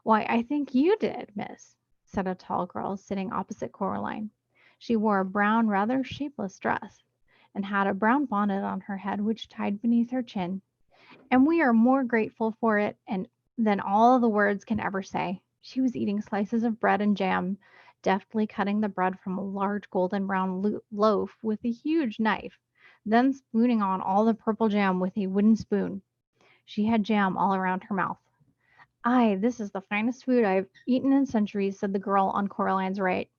"Why, I think you did, miss," said a tall girl sitting opposite Coraline. She wore a brown, rather shapeless dress, and had a brown bonnet on her head which tied beneath her chin. "And we are more grateful for it and than all the words can ever say." She was eating slices of bread and jam, deftly cutting the bread from a large golden brown loaf with a huge knife, then spooning on all the purple jam with a wooden spoon. She had jam all around her mouth. "Aye, this is the finest food I've eaten in centuries," said the girl on Coraline's right.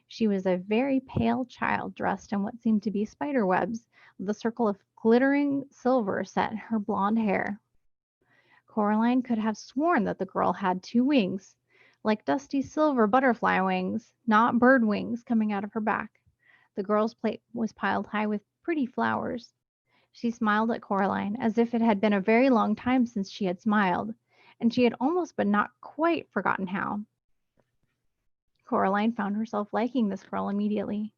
She was a very pale child, dressed in what seemed to be spider webs, with a circle of glittering silver set in her blonde hair. Coraline could have sworn that the girl had 2 wings, like dusty silver butterfly wings, not bird wings, coming out of her back. The girl's plate was piled high with pretty flowers. She smiled at Coraline as if it had been a very long time since she had smiled, and she had almost but not quite forgotten how. Coraline found herself liking this girl immediately.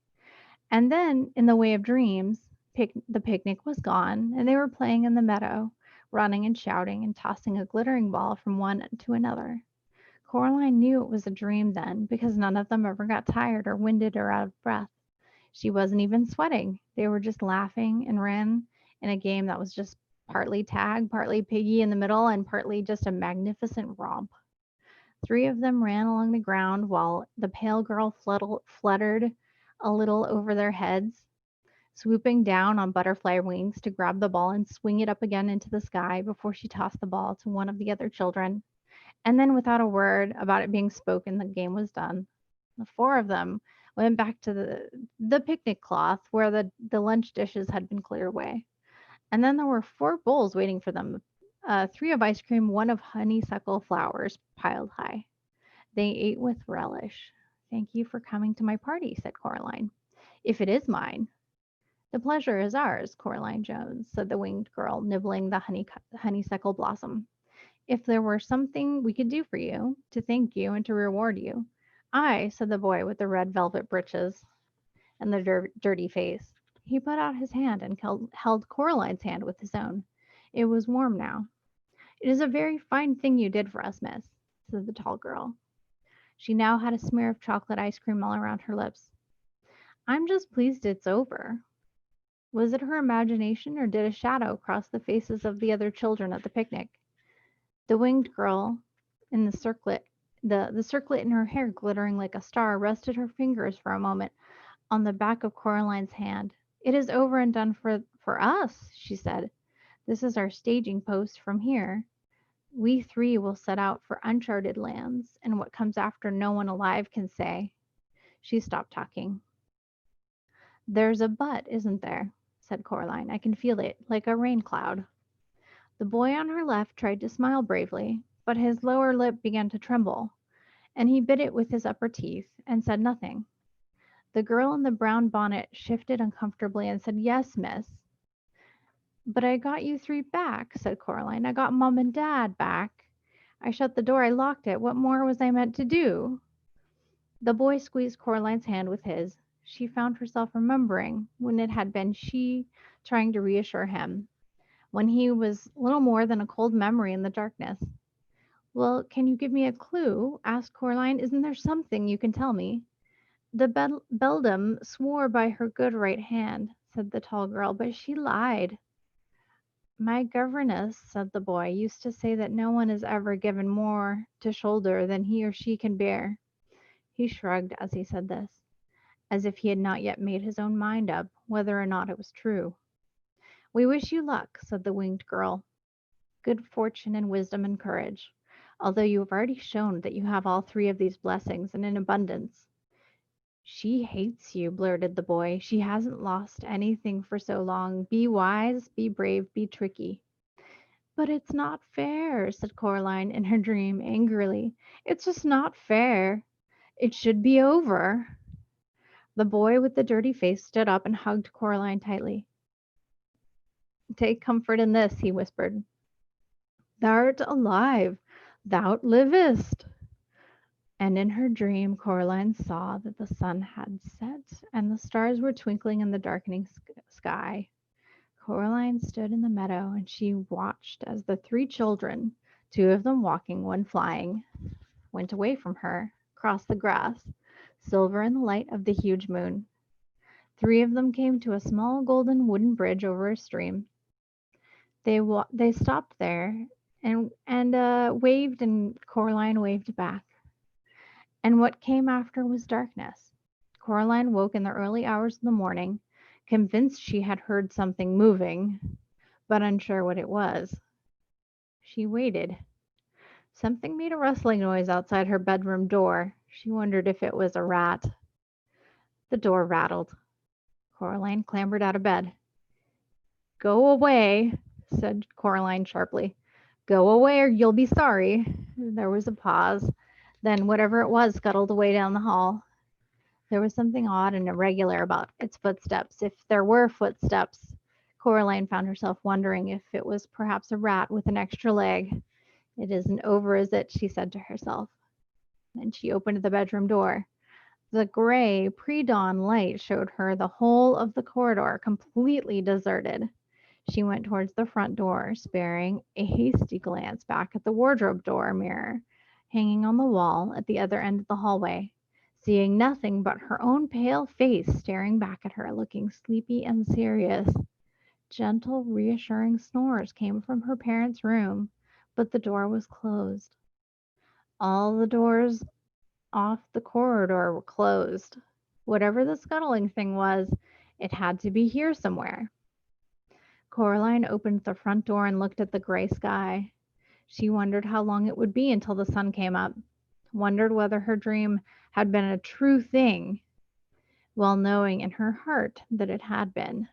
And then, in the way of dreams, the picnic was gone, and they were playing in the meadow, running and shouting and tossing a glittering ball from one to another. Coraline knew it was a dream then, because none of them ever got tired or winded or out of breath. She wasn't even sweating. They were just laughing and ran in a game that was just partly tag, partly piggy in the middle, and partly just a magnificent romp. 3 of them ran along the ground while the pale girl fluttered a little over their heads. swooping down on butterfly wings to grab the ball and swing it up again into the sky before she tossed the ball to one of the other children. And then, without a word about it being spoken, the game was done. The four of them went back to the picnic cloth where the lunch dishes had been cleared away. And then there were four bowls waiting for them, three of ice cream, one of honeysuckle flowers piled high. They ate with relish. Thank you for coming to my party, said Coraline. If it is mine. The pleasure is ours, Coraline Jones, said the winged girl, nibbling the honeysuckle blossom. If there were something we could do for you, to thank you and to reward you. I, said the boy with the red velvet breeches and the dirty face. He put out his hand and held Coraline's hand with his own. It was warm now. It is a very fine thing you did for us, miss, said the tall girl. She now had a smear of chocolate ice cream all around her lips. I'm just pleased it's over. Was it her imagination, or did a shadow cross the faces of the other children at the picnic? The winged girl in the circlet in her hair glittering like a star, rested her fingers for a moment on the back of Coraline's hand. It is over and done for us, she said. This is our staging post from here. We three will set out for uncharted lands, and what comes after no one alive can say. She stopped talking. There's a but, isn't there? Said Coraline. I can feel it, like a rain cloud. The boy on her left tried to smile bravely, but his lower lip began to tremble, and he bit it with his upper teeth and said nothing. The girl in the brown bonnet shifted uncomfortably and said, Yes, miss. But I got you three back, said Coraline. I got Mom and Dad back. I shut the door, I locked it. What more was I meant to do? The boy squeezed Coraline's hand with his. She found herself remembering when it had been she trying to reassure him, when he was little more than a cold memory in the darkness. Well, can you give me a clue? Asked Coraline. Isn't there something you can tell me? The beldam swore by her good right hand, said the tall girl, but she lied. My governess, said the boy, used to say that no one is ever given more to shoulder than he or she can bear. He shrugged as he said this, as if he had not yet made his own mind up whether or not it was true. We wish you luck, said the winged girl. Good fortune and wisdom and courage, although you have already shown that you have all three of these blessings and in abundance. She hates you, blurted the boy. She hasn't lost anything for so long. Be wise, be brave, be tricky. But it's not fair, said Coraline in her dream angrily. It's just not fair. It should be over. The boy with the dirty face stood up and hugged Coraline tightly. Take comfort in this, he whispered. Thou'rt alive. Thou livest. And in her dream, Coraline saw that the sun had set and the stars were twinkling in the darkening sky. Coraline stood in the meadow and she watched as the three children, two of them walking, one flying, went away from her, across the grass, silver in the light of the huge moon. Three of them came to a small golden wooden bridge over a stream. They stopped there and waved, and Coraline waved back. And what came after was darkness. Coraline woke in the early hours of the morning, convinced she had heard something moving, but unsure what it was. She waited. Something made a rustling noise outside her bedroom door. She wondered if it was a rat. The door rattled. Coraline clambered out of bed. Go away, said Coraline sharply. Go away or you'll be sorry. There was a pause. Then whatever it was scuttled away down the hall. There was something odd and irregular about its footsteps. If there were footsteps, Coraline found herself wondering if it was perhaps a rat with an extra leg. It isn't over, is it? She said to herself. Then she opened the bedroom door. The gray pre-dawn light showed her the whole of the corridor completely deserted. She went towards the front door, sparing a hasty glance back at the wardrobe door mirror hanging on the wall at the other end of the hallway, seeing nothing but her own pale face staring back at her, looking sleepy and serious. Gentle, reassuring snores came from her parents' room, but the door was closed. All the doors off the corridor were closed. Whatever the scuttling thing was, It had to be here somewhere. Coraline opened the front door and looked at the gray sky. She wondered how long it would be until the sun came up, wondered whether her dream had been a true thing, well knowing in her heart that it had been.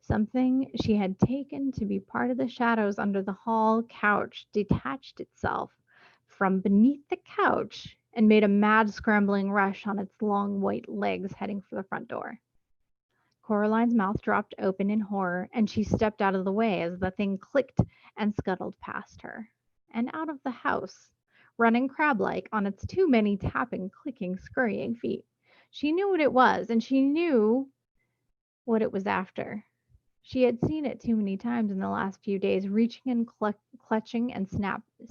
Something she had taken to be part of the shadows under the hall couch detached itself from beneath the couch and made a mad scrambling rush on its long white legs heading for the front door. Coraline's mouth dropped open in horror, and she stepped out of the way as the thing clicked and scuttled past her. And out of the house, running crab like on its too many tapping, clicking, scurrying feet. She knew what it was, and she knew what it was after. She had seen it too many times in the last few days, reaching and clutching and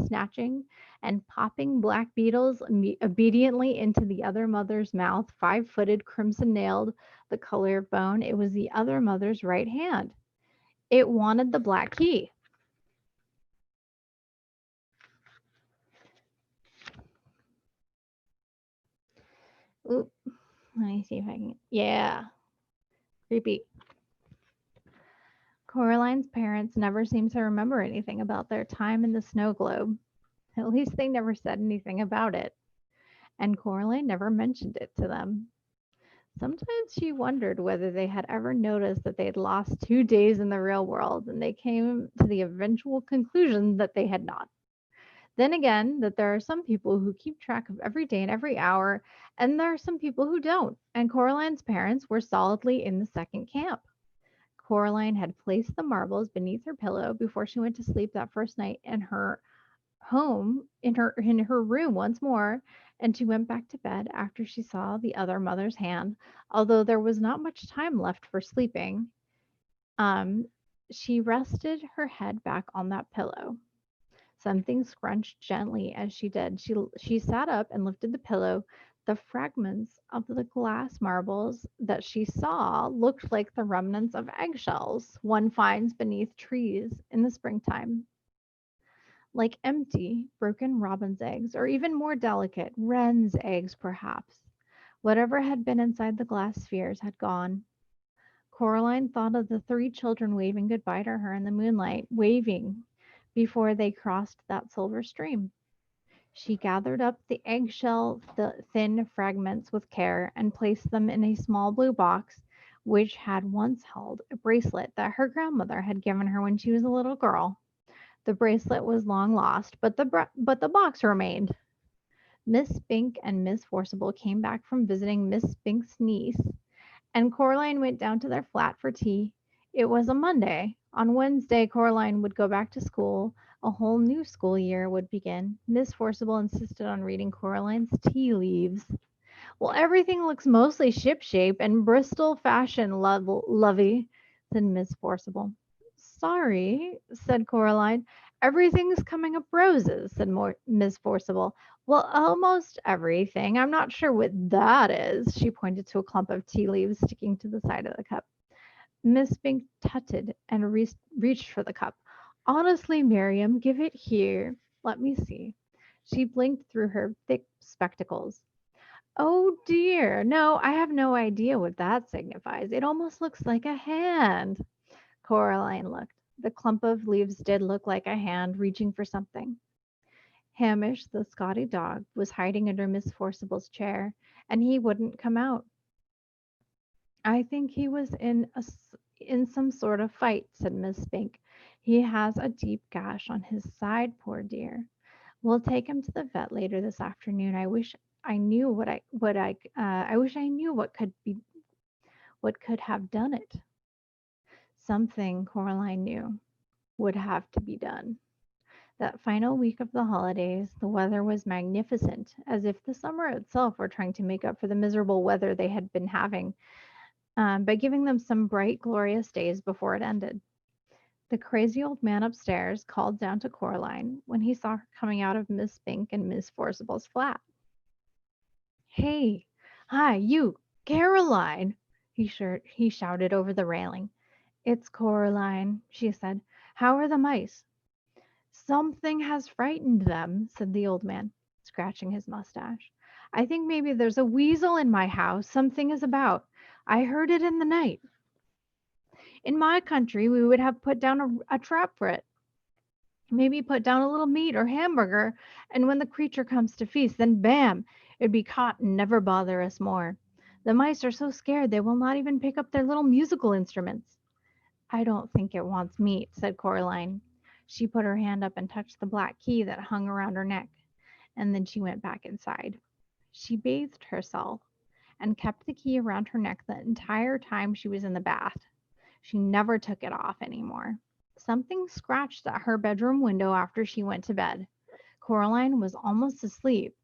snatching and popping black beetles obediently into the other mother's mouth, 5-footed, crimson nailed, the color of bone. It was the other mother's right hand. It wanted the black key. Oop, let me see if I can. Yeah, creepy. Coraline's parents never seemed to remember anything about their time in the snow globe. At least they never said anything about it, and Coraline never mentioned it to them. Sometimes she wondered whether they had ever noticed that they had lost 2 days in the real world, and they came to the eventual conclusion that they had not. Then again, that there are some people who keep track of every day and every hour, and there are some people who don't, and Coraline's parents were solidly in the second camp. Coraline had placed the marbles beneath her pillow before she went to sleep that first night in her home in her room once more, and she went back to bed after she saw the other mother's hand. Although there was not much time left for sleeping, um, she rested her head back on that pillow. Something scrunched gently as she did. She sat up and lifted the pillow. The fragments of the glass marbles that she saw looked like the remnants of eggshells one finds beneath trees in the springtime, like empty, broken robin's eggs, or even more delicate, wren's eggs perhaps. Whatever had been inside the glass spheres had gone. Coraline thought of the 3 children waving goodbye to her in the moonlight, waving before they crossed that silver stream. She gathered up the eggshell thin fragments with care and placed them in a small blue box which had once held a bracelet that her grandmother had given her when she was a little girl. The bracelet was long lost, but the box remained. Miss Spink and Miss Forcible came back from visiting Miss Spink's niece, and Coraline went down to their flat for tea. It was a Monday. On Wednesday, Coraline would go back to school. A whole new school year would begin. Miss Forcible insisted on reading Coraline's tea leaves. Well, everything looks mostly shipshape and Bristol fashion lovey, said Miss Forcible. Sorry, said Coraline. Everything's coming up roses, said Miss Forcible. Well, almost everything. I'm not sure what that is. She pointed to a clump of tea leaves sticking to the side of the cup. Miss Spink tutted and reached for the cup. Honestly, Miriam, give it here. Let me see. She blinked through her thick spectacles. Oh dear, no, I have no idea what that signifies. It almost looks like a hand. Coraline looked. The clump of leaves did look like a hand reaching for something. Hamish, the Scotty dog, was hiding under Miss Forcible's chair, and he wouldn't come out. I think he was in some sort of fight, said Miss Spink. He has a deep gash on his side, poor dear. We'll take him to the vet later this afternoon. I wish I knew what could have done it. Something Coraline knew would have to be done. That final week of the holidays, the weather was magnificent, as if the summer itself were trying to make up for the miserable weather they had been having by giving them some bright, glorious days before it ended. The crazy old man upstairs called down to Coraline when he saw her coming out of Miss Spink and Miss Forcible's flat. Hey, hi, you, Caroline! He shouted over the railing. It's Coraline, she said. How are the mice? Something has frightened them, said the old man, scratching his mustache. I think maybe there's a weasel in my house. Something is about. I heard it in the night. In my country, we would have put down a trap for it. Maybe put down a little meat or hamburger, and when the creature comes to feast, then bam, it'd be caught and never bother us more. The mice are so scared they will not even pick up their little musical instruments. I don't think it wants meat, said Coraline. She put her hand up and touched the black key that hung around her neck, and then she went back inside. She bathed herself and kept the key around her neck the entire time she was in the bath. She never took it off anymore. Something scratched at her bedroom window after she went to bed. Coraline was almost asleep,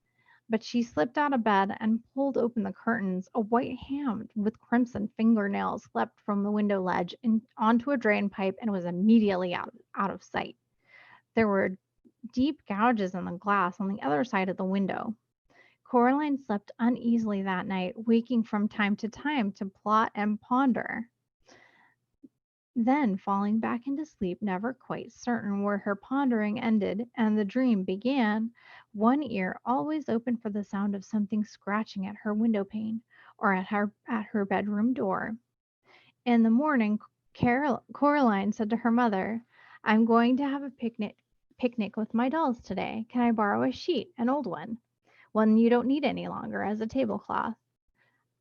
but she slipped out of bed and pulled open the curtains. A white hand with crimson fingernails leapt from the window ledge onto a drain pipe and was immediately out of sight. There were deep gouges in the glass on the other side of the window. Coraline slept uneasily that night, waking from time to time to plot and ponder, then falling back into sleep, never quite certain where her pondering ended and the dream began, one ear always open for the sound of something scratching at her window pane or at her bedroom door. In the morning, Coraline said to her mother, "I'm going to have a picnic with my dolls today. Can I borrow a sheet, an old one you don't need any longer, as a tablecloth?"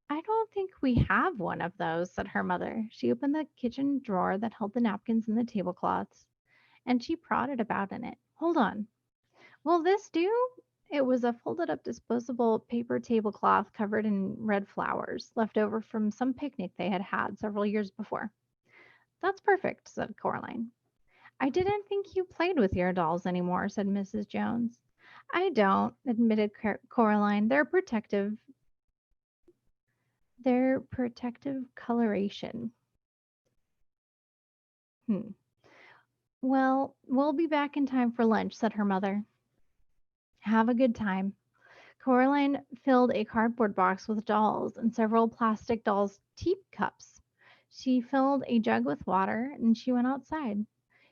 "I don't think we have one of those," said her mother. She opened the kitchen drawer that held the napkins and the tablecloths, and she prodded about in it. "Hold on. Will this do?" It was a folded up disposable paper tablecloth covered in red flowers, left over from some picnic they had had several years before. "That's perfect," said Coraline. "I didn't think you played with your dolls anymore," said Mrs. Jones. "I don't," admitted Coraline. They're protective coloration. Hmm. "Well, we'll be back in time for lunch," said her mother. "Have a good time." Coraline filled a cardboard box with dolls and several plastic dolls' teacups. She filled a jug with water and she went outside.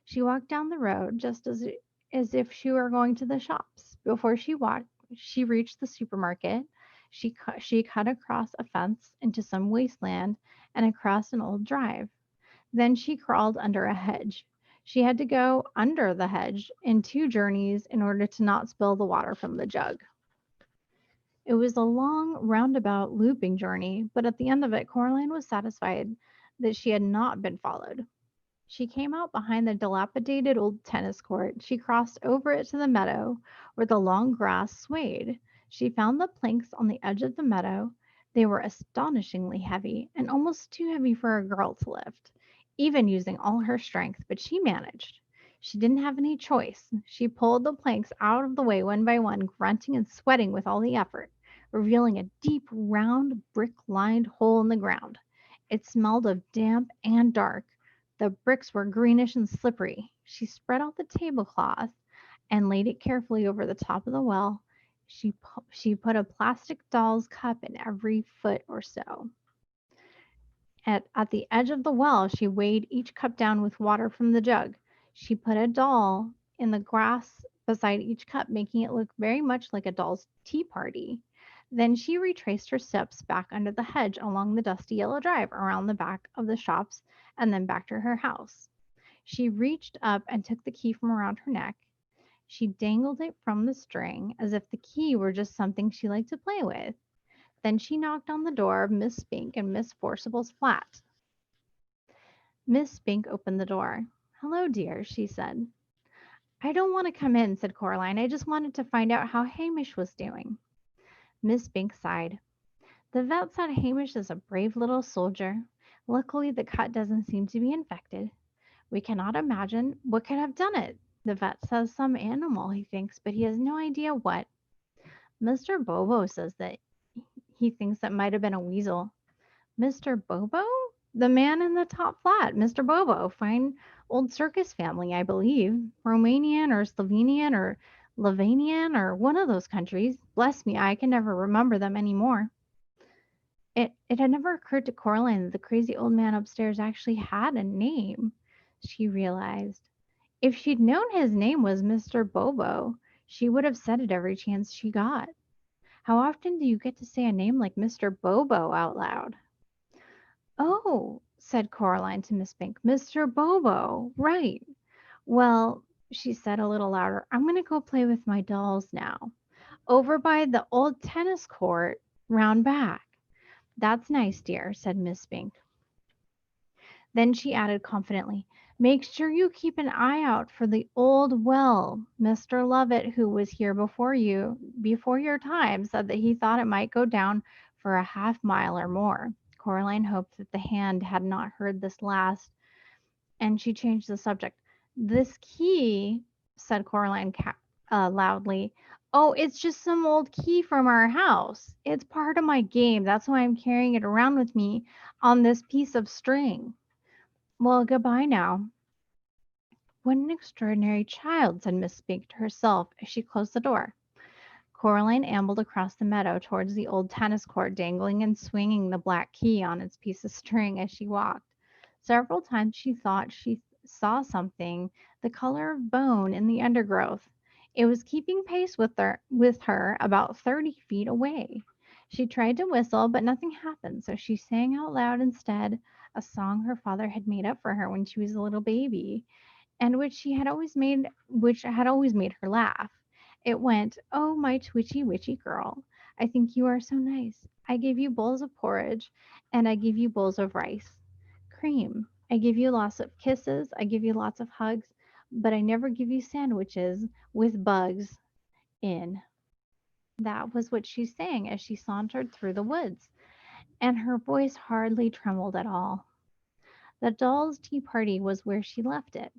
She walked down the road just as if she were going to the shops. Before she reached the supermarket. She cut across a fence into some wasteland and across an old drive. Then she crawled under a hedge. She had to go under the hedge in two journeys in order to not spill the water from the jug. It was a long, roundabout, looping journey, but at the end of it, Coraline was satisfied that she had not been followed. She came out behind the dilapidated old tennis court. She crossed over it to the meadow where the long grass swayed. She found the planks on the edge of the meadow. They were astonishingly heavy and almost too heavy for a girl to lift, even using all her strength, but she managed. She didn't have any choice. She pulled the planks out of the way one by one, grunting and sweating with all the effort, revealing a deep, round, brick lined hole in the ground. It smelled of damp and dark. The bricks were greenish and slippery. She spread out the tablecloth and laid it carefully over the top of the well. She put a plastic doll's cup in every foot or so. At the edge of the well, she weighed each cup down with water from the jug. She put a doll in the grass beside each cup, making it look very much like a doll's tea party. Then she retraced her steps back under the hedge along the dusty yellow drive, around the back of the shops, and then back to her house. She reached up and took the key from around her neck. She dangled it from the string as if the key were just something she liked to play with. Then she knocked on the door of Miss Spink and Miss Forcible's flat. Miss Spink opened the door. "Hello, dear," she said. "I don't want to come in," said Coraline. "I just wanted to find out how Hamish was doing." Miss Spink sighed. "The vet said Hamish is a brave little soldier. Luckily, the cut doesn't seem to be infected. We cannot imagine what could have done it. The vet says some animal, he thinks, but he has no idea what. Mr. Bobo says that he thinks it might have been a weasel." "Mr. Bobo?" "The man in the top flat. Mr. Bobo. Fine old circus family, I believe. Romanian or Slovenian or Livanian or one of those countries. Bless me, I can never remember them any more." It had never occurred to Coraline that the crazy old man upstairs actually had a name, she realized. If she'd known his name was Mr. Bobo, she would have said it every chance she got. How often do you get to say a name like Mr. Bobo out loud? Oh, said Coraline to Miss Pink, Mr. Bobo, right. Well, she said a little louder, I'm going to go play with my dolls now. Over by the old tennis court, round back. That's nice, dear, said Miss Pink. Then she added confidently, make sure you keep an eye out for the old well. Mr. Lovett, who was here before your time, said that he thought it might go down for a half mile or more. Coraline hoped that the hand had not heard this last, and she changed the subject. This key, said Coraline loudly. Oh, it's just some old key from our house. It's part of my game. That's why I'm carrying it around with me on this piece of string. Well, goodbye now. What an extraordinary child, said Miss Spink to herself as she closed the door. Coraline ambled across the meadow towards the old tennis court, dangling and swinging the black key on its piece of string as she walked. Several times she thought she saw something the color of bone in the undergrowth. It was keeping pace with her about 30 feet away. She tried to whistle, but nothing happened, so she sang out loud instead a song her father had made up for her when she was a little baby and which had always made her laugh. It went, "Oh, my twitchy witchy girl, I think you are so nice. I give you bowls of porridge, and I give you bowls of rice. Cream. I give you lots of kisses, I give you lots of hugs, but I never give you sandwiches with bugs in." That was what she sang as she sauntered through the woods, and her voice hardly trembled at all. The dolls' tea party was where she left it.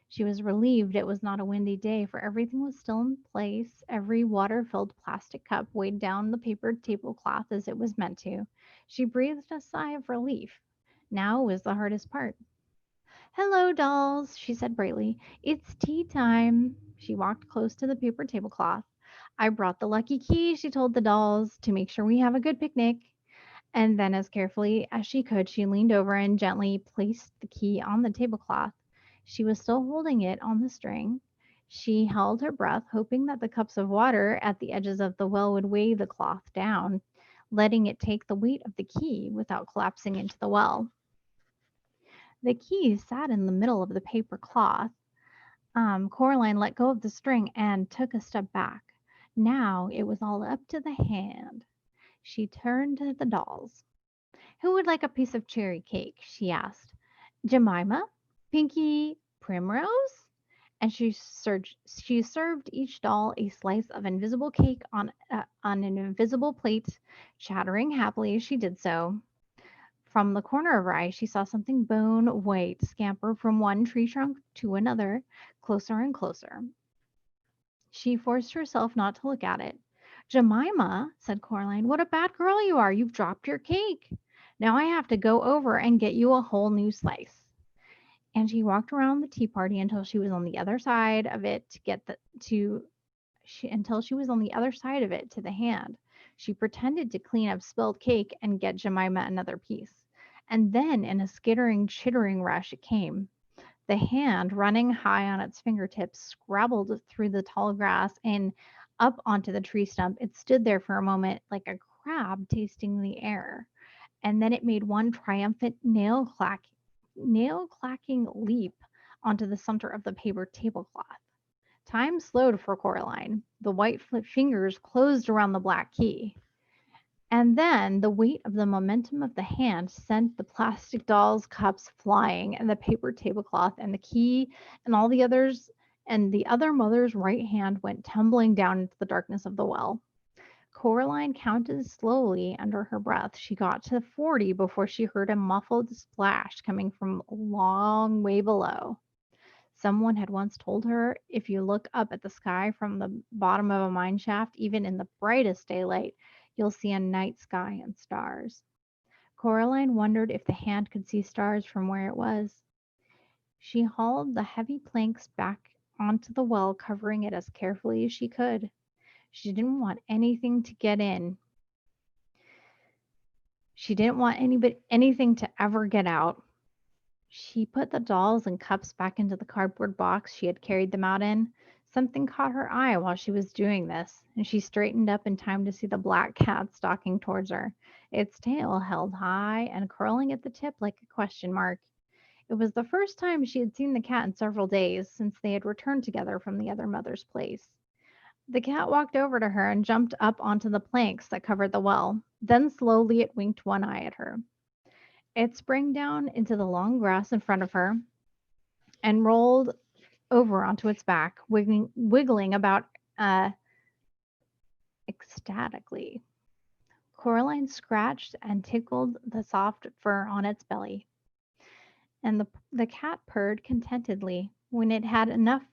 She was relieved it was not a windy day, for everything was still in place. Every water filled plastic cup weighed down the paper tablecloth as it was meant to. She breathed a sigh of relief. Now was the hardest part. Hello, dolls, she said brightly. It's tea time. She walked close to the paper tablecloth. I brought the lucky key, she told the dolls, to make sure we have a good picnic. And then, as carefully as she could, she leaned over and gently placed the key on the tablecloth. She was still holding it on the string. She held her breath, hoping that the cups of water at the edges of the well would weigh the cloth down, letting it take the weight of the key without collapsing into the well. The key sat in the middle of the paper cloth. Coraline let go of the string and took a step back. Now it was all up to the hand. She turned to the dolls. Who would like a piece of cherry cake? She asked. Jemima? Pinky? Primrose? And she served each doll a slice of invisible cake on an invisible plate, chattering happily as she did so. From the corner of her eye, she saw something bone white scamper from one tree trunk to another, closer and closer. She forced herself not to look at it. Jemima, said Coraline, what a bad girl you are. You've dropped your cake. Now I have to go over and get you a whole new slice. And she walked around the tea party until she was on the other side of it to get the to she, until she was on the other side of it to the hand. She pretended to clean up spilled cake and get Jemima another piece. And then in a skittering, chittering rush it came. The hand, running high on its fingertips, scrabbled through the tall grass and up onto the tree stump. It stood there for a moment like a crab tasting the air, and then it made one triumphant nail clacking leap onto the center of the paper tablecloth. Time slowed for Coraline. The white fingers closed around the black key. And then the weight of the momentum of the hand sent the plastic doll's cups flying, and the paper tablecloth, and the key, and all the others, and the other mother's right hand went tumbling down into the darkness of the well. Coraline counted slowly under her breath. She got to 40 before she heard a muffled splash coming from a long way below. Someone had once told her if you look up at the sky from the bottom of a mine shaft, even in the brightest daylight, you'll see a night sky and stars. Coraline wondered if the hand could see stars from where it was. She hauled the heavy planks back onto the well, covering it as carefully as she could. She didn't want anything to get in. She didn't want anything to ever get out. She put the dolls and cups back into the cardboard box she had carried them out in, Something caught her eye while she was doing this, and she straightened up in time to see the black cat stalking towards her, its tail held high and curling at the tip like a question mark. It was the first time she had seen the cat in several days since they had returned together from the other mother's place. The cat walked over to her and jumped up onto the planks that covered the well. Then slowly it winked one eye at her. It sprang down into the long grass in front of her and rolled over onto its back, wiggling about uh, ecstatically. Coraline scratched and tickled the soft fur on its belly, and the cat purred contentedly. When it had enough,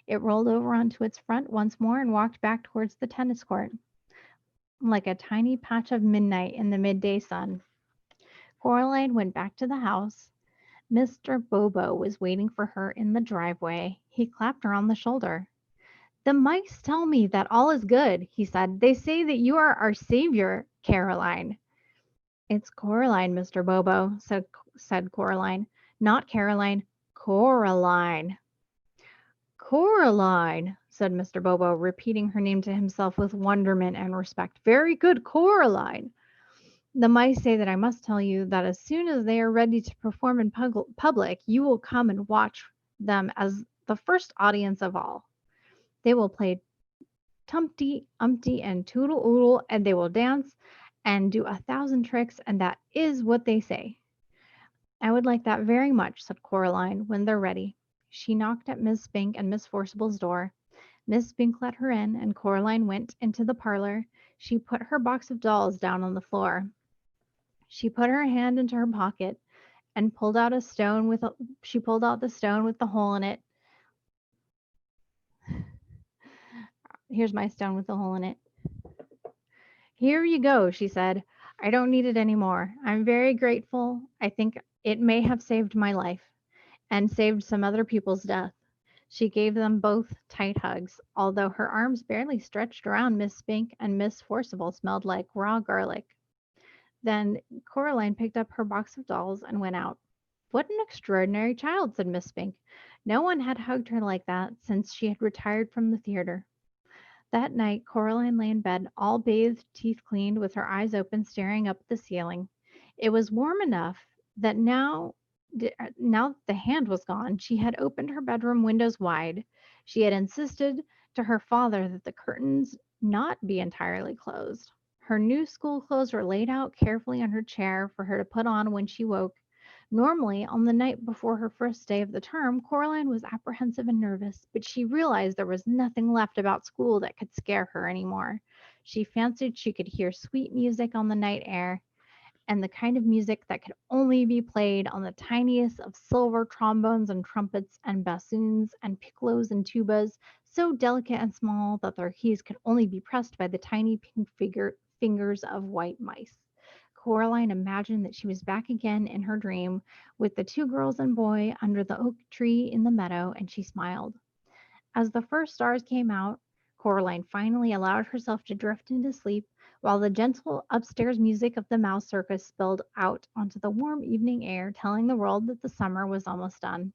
it rolled over onto its front once more and walked back towards the tennis court, like a tiny patch of midnight in the midday sun. Coraline went back to the house. Mr. Bobo was waiting for her in the driveway. He clapped her on the shoulder. "The mice tell me that all is good," he said. "They say that you are our savior, Caroline." "It's Coraline, Mr. Bobo," said Coraline. "Not Caroline, Coraline." "Coraline," said Mr. Bobo, repeating her name to himself with wonderment and respect. "Very good, Coraline. The mice say that I must tell you that as soon as they are ready to perform in public, you will come and watch them as the first audience of all. They will play Tumpty, Umpty, and Toodle Oodle, and they will dance and do 1,000 tricks, and that is what they say." "I would like that very much," said Coraline, "when they're ready." She knocked at Miss Spink and Miss Forcible's door. Miss Spink let her in, and Coraline went into the parlor. She put her box of dolls down on the floor. She put her hand into her pocket and she pulled out the stone with the hole in it. "Here's my stone with the hole in it." "Here you go," she said. "I don't need it any more. I'm very grateful. I think it may have saved my life and saved some other people's death." She gave them both tight hugs, although her arms barely stretched around Miss Spink, and Miss Forcible smelled like raw garlic. Then Coraline picked up her box of dolls and went out. "What an extraordinary child," said Miss Spink. No one had hugged her like that since she had retired from the theater. That night Coraline lay in bed, all bathed, teeth cleaned, with her eyes open, staring up at the ceiling. It was warm enough that now that the hand was gone, she had opened her bedroom windows wide. She had insisted to her father that the curtains not be entirely closed. Her new school clothes were laid out carefully on her chair for her to put on when she woke. Normally, on the night before her first day of the term, Coraline was apprehensive and nervous, but she realized there was nothing left about school that could scare her anymore. She fancied she could hear sweet music on the night air, and the kind of music that could only be played on the tiniest of silver trombones and trumpets and bassoons and piccolos and tubas, so delicate and small that their keys could only be pressed by the tiny pink fingers of white mice. Coraline imagined that she was back again in her dream with the two girls and boy under the oak tree in the meadow, and she smiled. As the first stars came out, Coraline finally allowed herself to drift into sleep while the gentle upstairs music of the mouse circus spilled out onto the warm evening air, telling the world that the summer was almost done.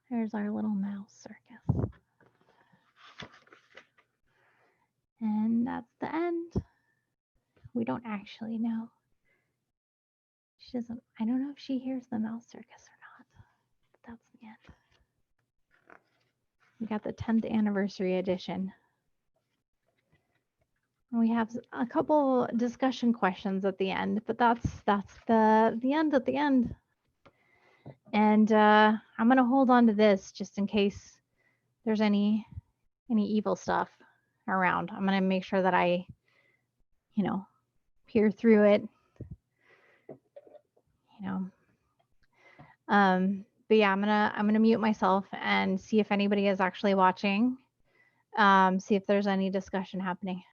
There's our little mouse circus. And that's the end. We don't actually know. She doesn't, I don't know if she hears the mouse circus or not. But that's the end. We got the 10th anniversary edition. We have a couple discussion questions at the end, but that's the end at the end. And I'm gonna hold on to this just in case there's any evil stuff around. I'm gonna make sure that I, peer through it. You know. But yeah, I'm gonna mute myself and see if anybody is actually watching. See if there's any discussion happening.